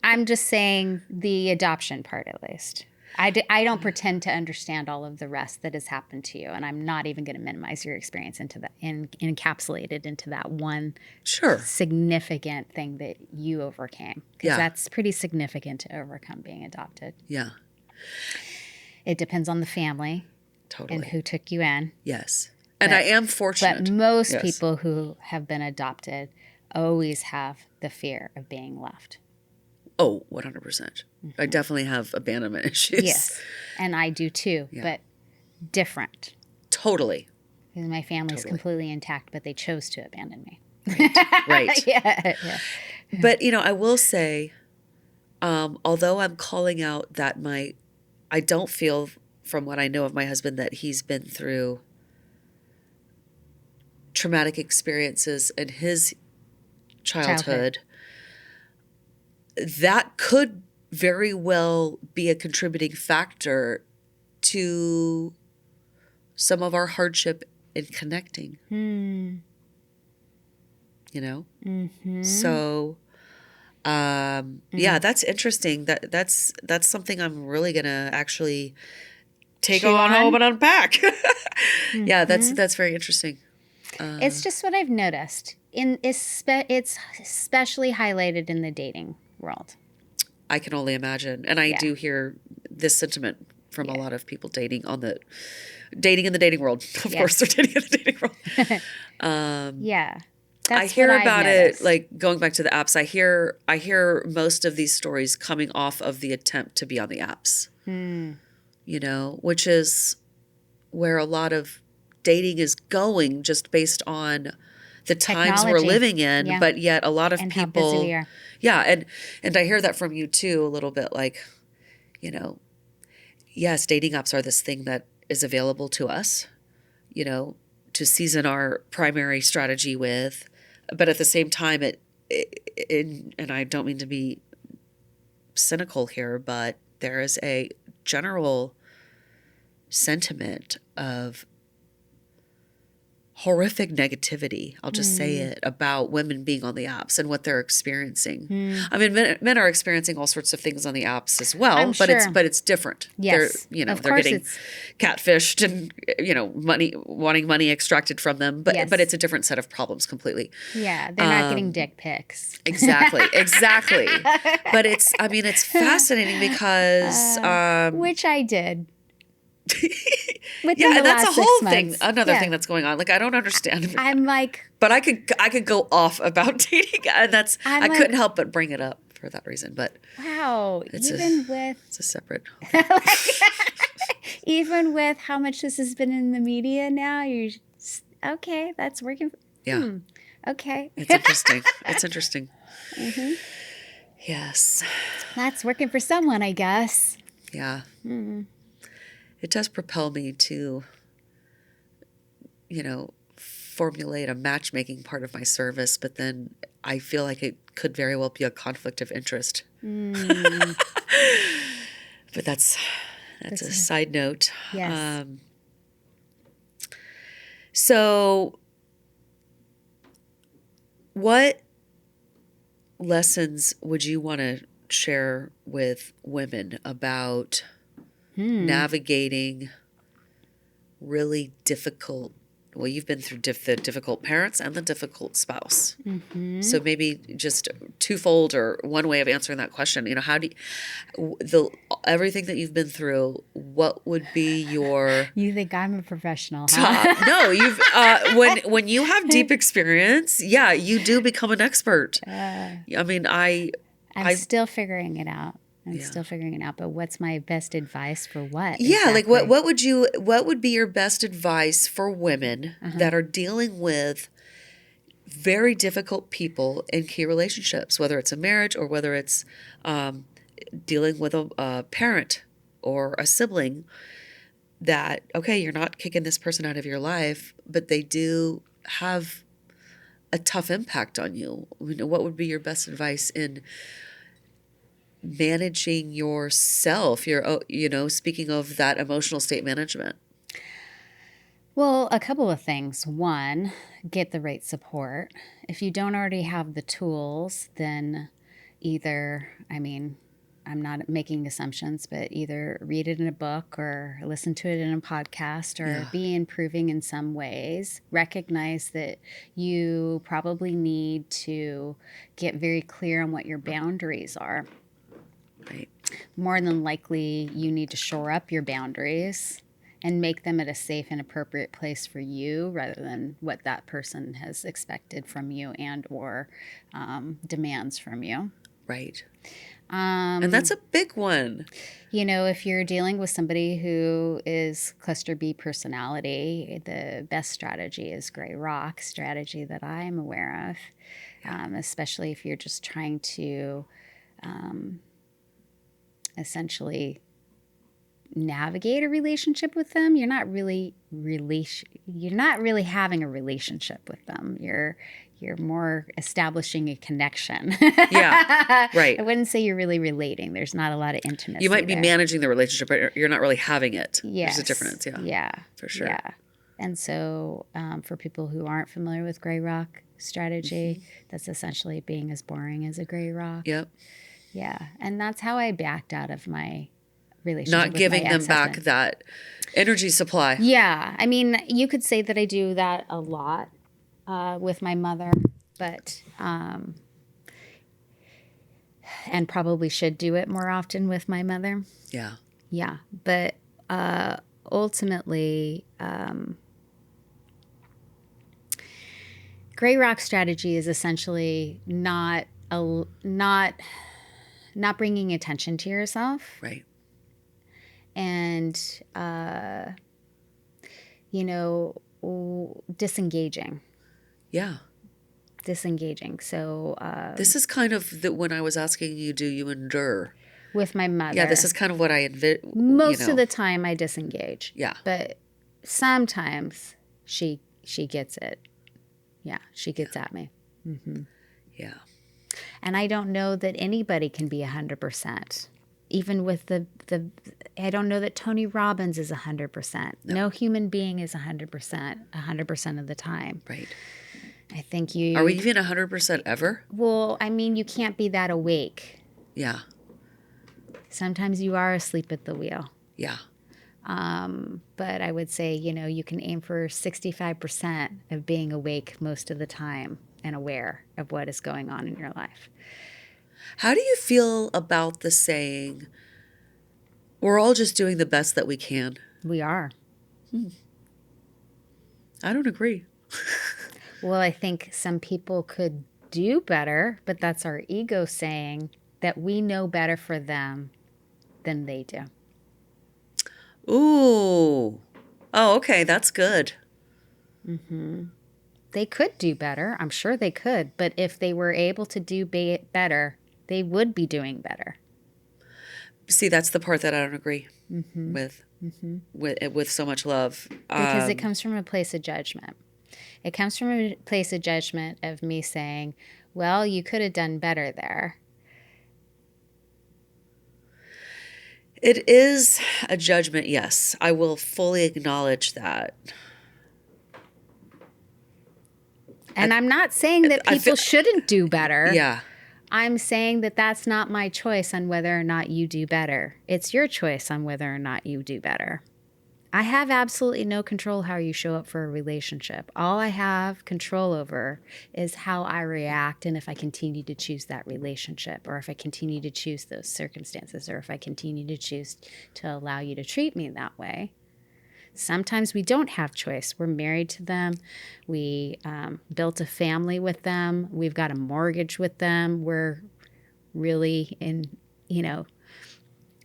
I'm just saying the adoption part at least. I don't pretend to understand all of the rest that has happened to you, and I'm not even going to minimize your experience into that and encapsulate it into that one significant thing that you overcame, because that's pretty significant to overcome being adopted.
Yeah.
It depends on the family and who took you in.
Yes. And I am fortunate.
But most people who have been adopted always have the fear of being left.
Oh, 100%. Mm-hmm. I definitely have abandonment issues.
Yes. And I do too, but different.
Totally.
Because my family's completely intact, but they chose to abandon me.
Right.
Yeah.
But, I will say, although I'm calling out that I don't feel, from what I know of my husband, that he's been through traumatic experiences in his childhood. That could very well be a contributing factor to some of our hardship in connecting.
Mm-hmm.
So, yeah, that's interesting. That's something I'm really gonna actually take on home and unpack. Yeah, that's very interesting.
It's just what I've noticed. It's especially highlighted in the dating world.
I can only imagine. And I do hear this sentiment from a lot of people dating in the dating world. Of course, they're dating in the dating world.
Yeah.
I hear about it, like going back to the apps. I hear most of these stories coming off of the attempt to be on the apps, which is where a lot of dating is going, just based on the times we're living in. But yet a lot of people, how busy we are. Yeah. And I hear that from you too, a little bit, like, yes, dating apps are this thing that is available to us, to season our primary strategy with. But at the same time, and I don't mean to be cynical here, but there is a general sentiment of horrific negativity, I'll just say it, about women being on the apps and what they're experiencing. I mean, men are experiencing all sorts of things on the apps as well, but it's different.
Yes,
they're getting catfished and wanting money extracted from them, but it's a different set of problems completely.
Yeah, they're not getting dick pics.
Exactly. But it's fascinating because
which I did.
Yeah, and that's a whole thing. Another thing that's going on. Like, I don't understand.
I'm like,
but I could go off about dating, and I couldn't help but bring it up for that reason. But
wow, it's
a separate.
Even with how much this has been in the media now, you're okay. That's working.
Yeah.
Okay.
It's interesting. It's interesting. Mm-hmm. Yes.
That's working for someone, I guess.
Yeah. Mm-hmm. It does propel me to, formulate a matchmaking part of my service, but then I feel like it could very well be a conflict of interest. But that's a side note.
Yes.
So what lessons would you want to share with women about navigating really difficult, well, you've been through the difficult parents and the difficult spouse. So maybe just twofold or one way of answering that question, how do everything that you've been through, what would be your
You think I'm a professional,
top?
huh?
No, you've when you have deep experience, yeah, you do become an expert. I mean,
I'm still figuring it out.
Yeah.
Still figuring it out. But what's my best advice for what?
Yeah,
exactly?
like what would be your best advice for women that are dealing with very difficult people in key relationships, whether it's a marriage or whether it's dealing with a parent or a sibling that, okay, you're not kicking this person out of your life, but they do have a tough impact on you. What would be your best advice in managing yourself, speaking of that emotional state management?
Well, a couple of things. One, get the right support. If you don't already have the tools, then I'm not making assumptions, but either read it in a book or listen to it in a podcast or be improving in some ways. Recognize that you probably need to get very clear on what your boundaries are.
Right.
More than likely, you need to shore up your boundaries and make them at a safe and appropriate place for you rather than what that person has expected from you and or demands from you.
Right. And that's a big one.
If you're dealing with somebody who is cluster B personality, the best strategy is gray rock strategy that I'm aware of, especially if you're just trying to essentially navigate a relationship with them. You're not really having a relationship with them. You're more establishing a connection.
Yeah, right.
I wouldn't say you're really relating. There's not a lot of intimacy.
You might be managing the relationship, but you're not really having it.
Yes.
There's a difference. Yeah. For sure.
Yeah. And so for people who aren't familiar with gray rock strategy, that's essentially being as boring as a gray rock.
Yep.
Yeah. And that's how I backed out of my relationship
Not
with
giving
my
them back that energy supply.
Yeah. I mean, you could say that I do that a lot with my mother, but and probably should do it more often with my mother.
Yeah.
Yeah. But ultimately, gray rock strategy is essentially not bringing attention to yourself.
Right.
And, disengaging.
Yeah.
Disengaging. So
this is kind of when I was asking you, do you endure?
With my mother.
Yeah, this is kind of what I envision.
Most of the time I disengage.
Yeah.
But sometimes she gets it. Yeah, she gets at me. Mm-hmm.
Yeah.
And I don't know that anybody can be 100%. Even with I don't know that Tony Robbins is 100%. No human being is 100% of the time.
Right.
I think
Are we even 100% ever?
Well, I mean, you can't be that awake.
Yeah.
Sometimes you are asleep at the wheel.
Yeah.
But I would say, you can aim for 65% of being awake most of the time and aware of what is going on in your life.
How do you feel about the saying, we're all just doing the best that we can?
We are.
I don't agree.
Well, I think some people could do better, but that's our ego saying that we know better for them than they do.
Ooh. Oh, okay. That's good.
Mm-hmm. They could do better. I'm sure they could. But if they were able to do better, they would be doing better.
See, that's the part that I don't agree with so much love.
Because it comes from a place of judgment. It comes from a place of judgment of me saying, well, you could have done better there.
It is a judgment, yes. I will fully acknowledge that.
And I'm not saying that people shouldn't do better.
Yeah.
I'm saying that that's not my choice on whether or not you do better. It's your choice on whether or not you do better. I have absolutely no control how you show up for a relationship. All I have control over is how I react and if I continue to choose that relationship, or if I continue to choose those circumstances, or if I continue to choose to allow you to treat me that way. Sometimes we don't have choice. We're married to them. We built a family with them. We've got a mortgage with them. We're really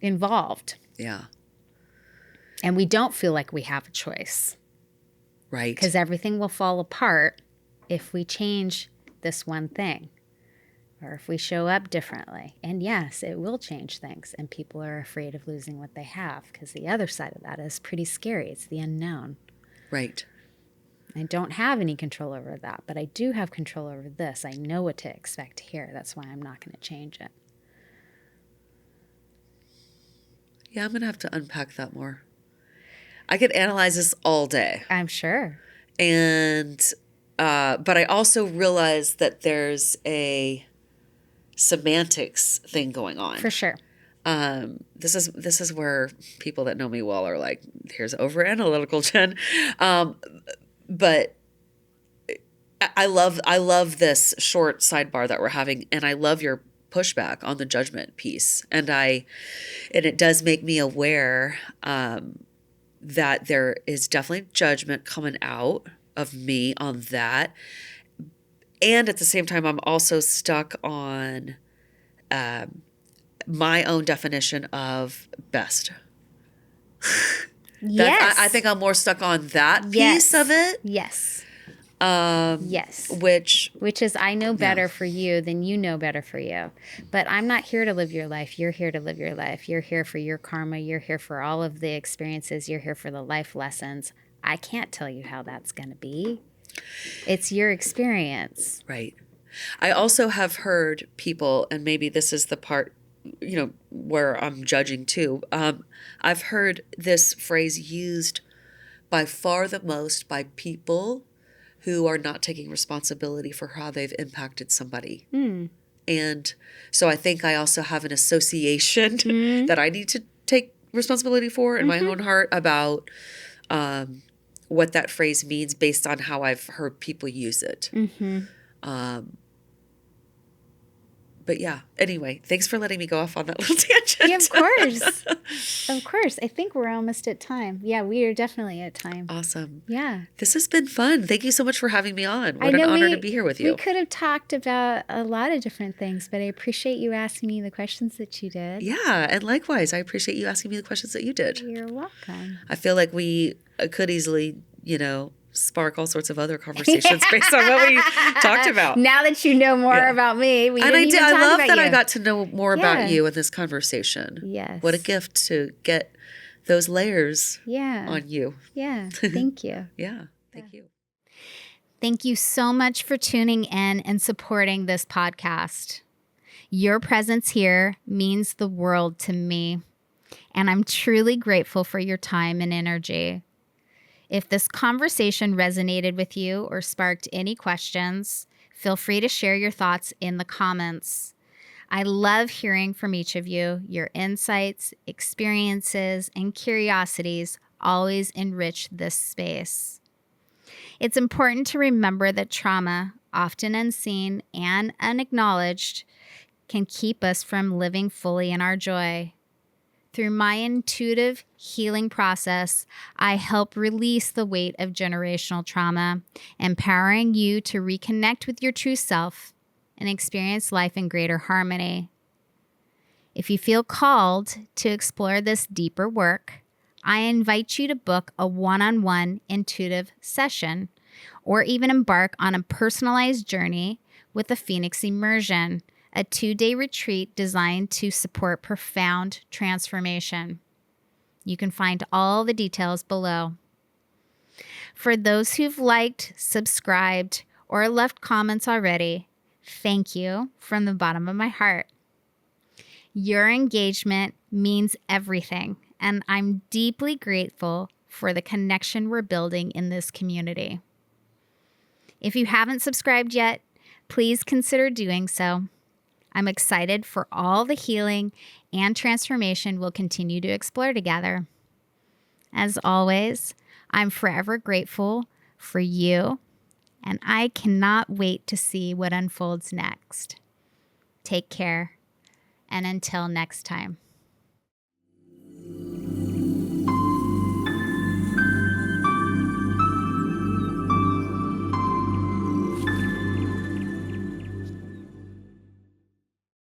involved.
Yeah.
And we don't feel like we have a choice.
Right.
Because everything will fall apart if we change this one thing, or if we show up differently. And yes, it will change things. And people are afraid of losing what they have, because the other side of that is pretty scary. It's the unknown.
Right.
I don't have any control over that, but I do have control over this. I know what to expect here. That's why I'm not going to change it.
Yeah, I'm going to have to unpack that more. I could analyze this all day.
I'm sure.
And, but I also realize that there's a semantics thing going on.
For sure.
This is where people that know me well are like, here's over analytical, Jen. But I love this short sidebar that we're having, and I love your pushback on the judgment piece. And it does make me aware, that there is definitely judgment coming out of me on that. And at the same time, I'm also stuck on my own definition of best.
Yes.
I think I'm more stuck on that piece of it.
Yes. Yes.
Which
is, I know better for you than you know better for you. But I'm not here to live your life. You're here to live your life. You're here for your karma. You're here for all of the experiences. You're here for the life lessons. I can't tell you how that's going to be. It's your experience.
Right. I also have heard people, and maybe this is the part, where I'm judging too. I've heard this phrase used by far the most by people who are not taking responsibility for how they've impacted somebody. And so I think I also have an association that I need to take responsibility for in my own heart about what that phrase means based on how I've heard people use it. But yeah, anyway, thanks for letting me go off on that little tangent.
Yeah, of course. Of course. I think we're almost at time. Yeah, we are definitely at time.
Awesome.
Yeah.
This has been fun. Thank you so much for having me on. What an honor to be here with you.
We could have talked about a lot of different things, but I appreciate you asking me the questions that you did.
Yeah, and likewise, I appreciate you asking me the questions that you did.
You're welcome.
I feel like we could easily, spark all sorts of other conversations based on what we talked about.
Now that you know more about me, I
love that I got to know more about you in this conversation.
Yes.
What a gift to get those layers on you.
Yeah. Thank you.
Yeah. Thank you.
Thank you so much for tuning in and supporting this podcast. Your presence here means the world to me, and I'm truly grateful for your time and energy. If this conversation resonated with you or sparked any questions, feel free to share your thoughts in the comments. I love hearing from each of you. Your insights, experiences, and curiosities always enrich this space. It's important to remember that trauma, often unseen and unacknowledged, can keep us from living fully in our joy. Through my intuitive healing process, I help release the weight of generational trauma, empowering you to reconnect with your true self and experience life in greater harmony. If you feel called to explore this deeper work, I invite you to book a one-on-one intuitive session or even embark on a personalized journey with a Phoenix Immersion, a 2-day retreat designed to support profound transformation. You can find all the details below. For those who've liked, subscribed, or left comments already, thank you from the bottom of my heart. Your engagement means everything, and I'm deeply grateful for the connection we're building in this community. If you haven't subscribed yet, please consider doing so. I'm excited for all the healing and transformation we'll continue to explore together. As always, I'm forever grateful for you, and I cannot wait to see what unfolds next. Take care, and until next time.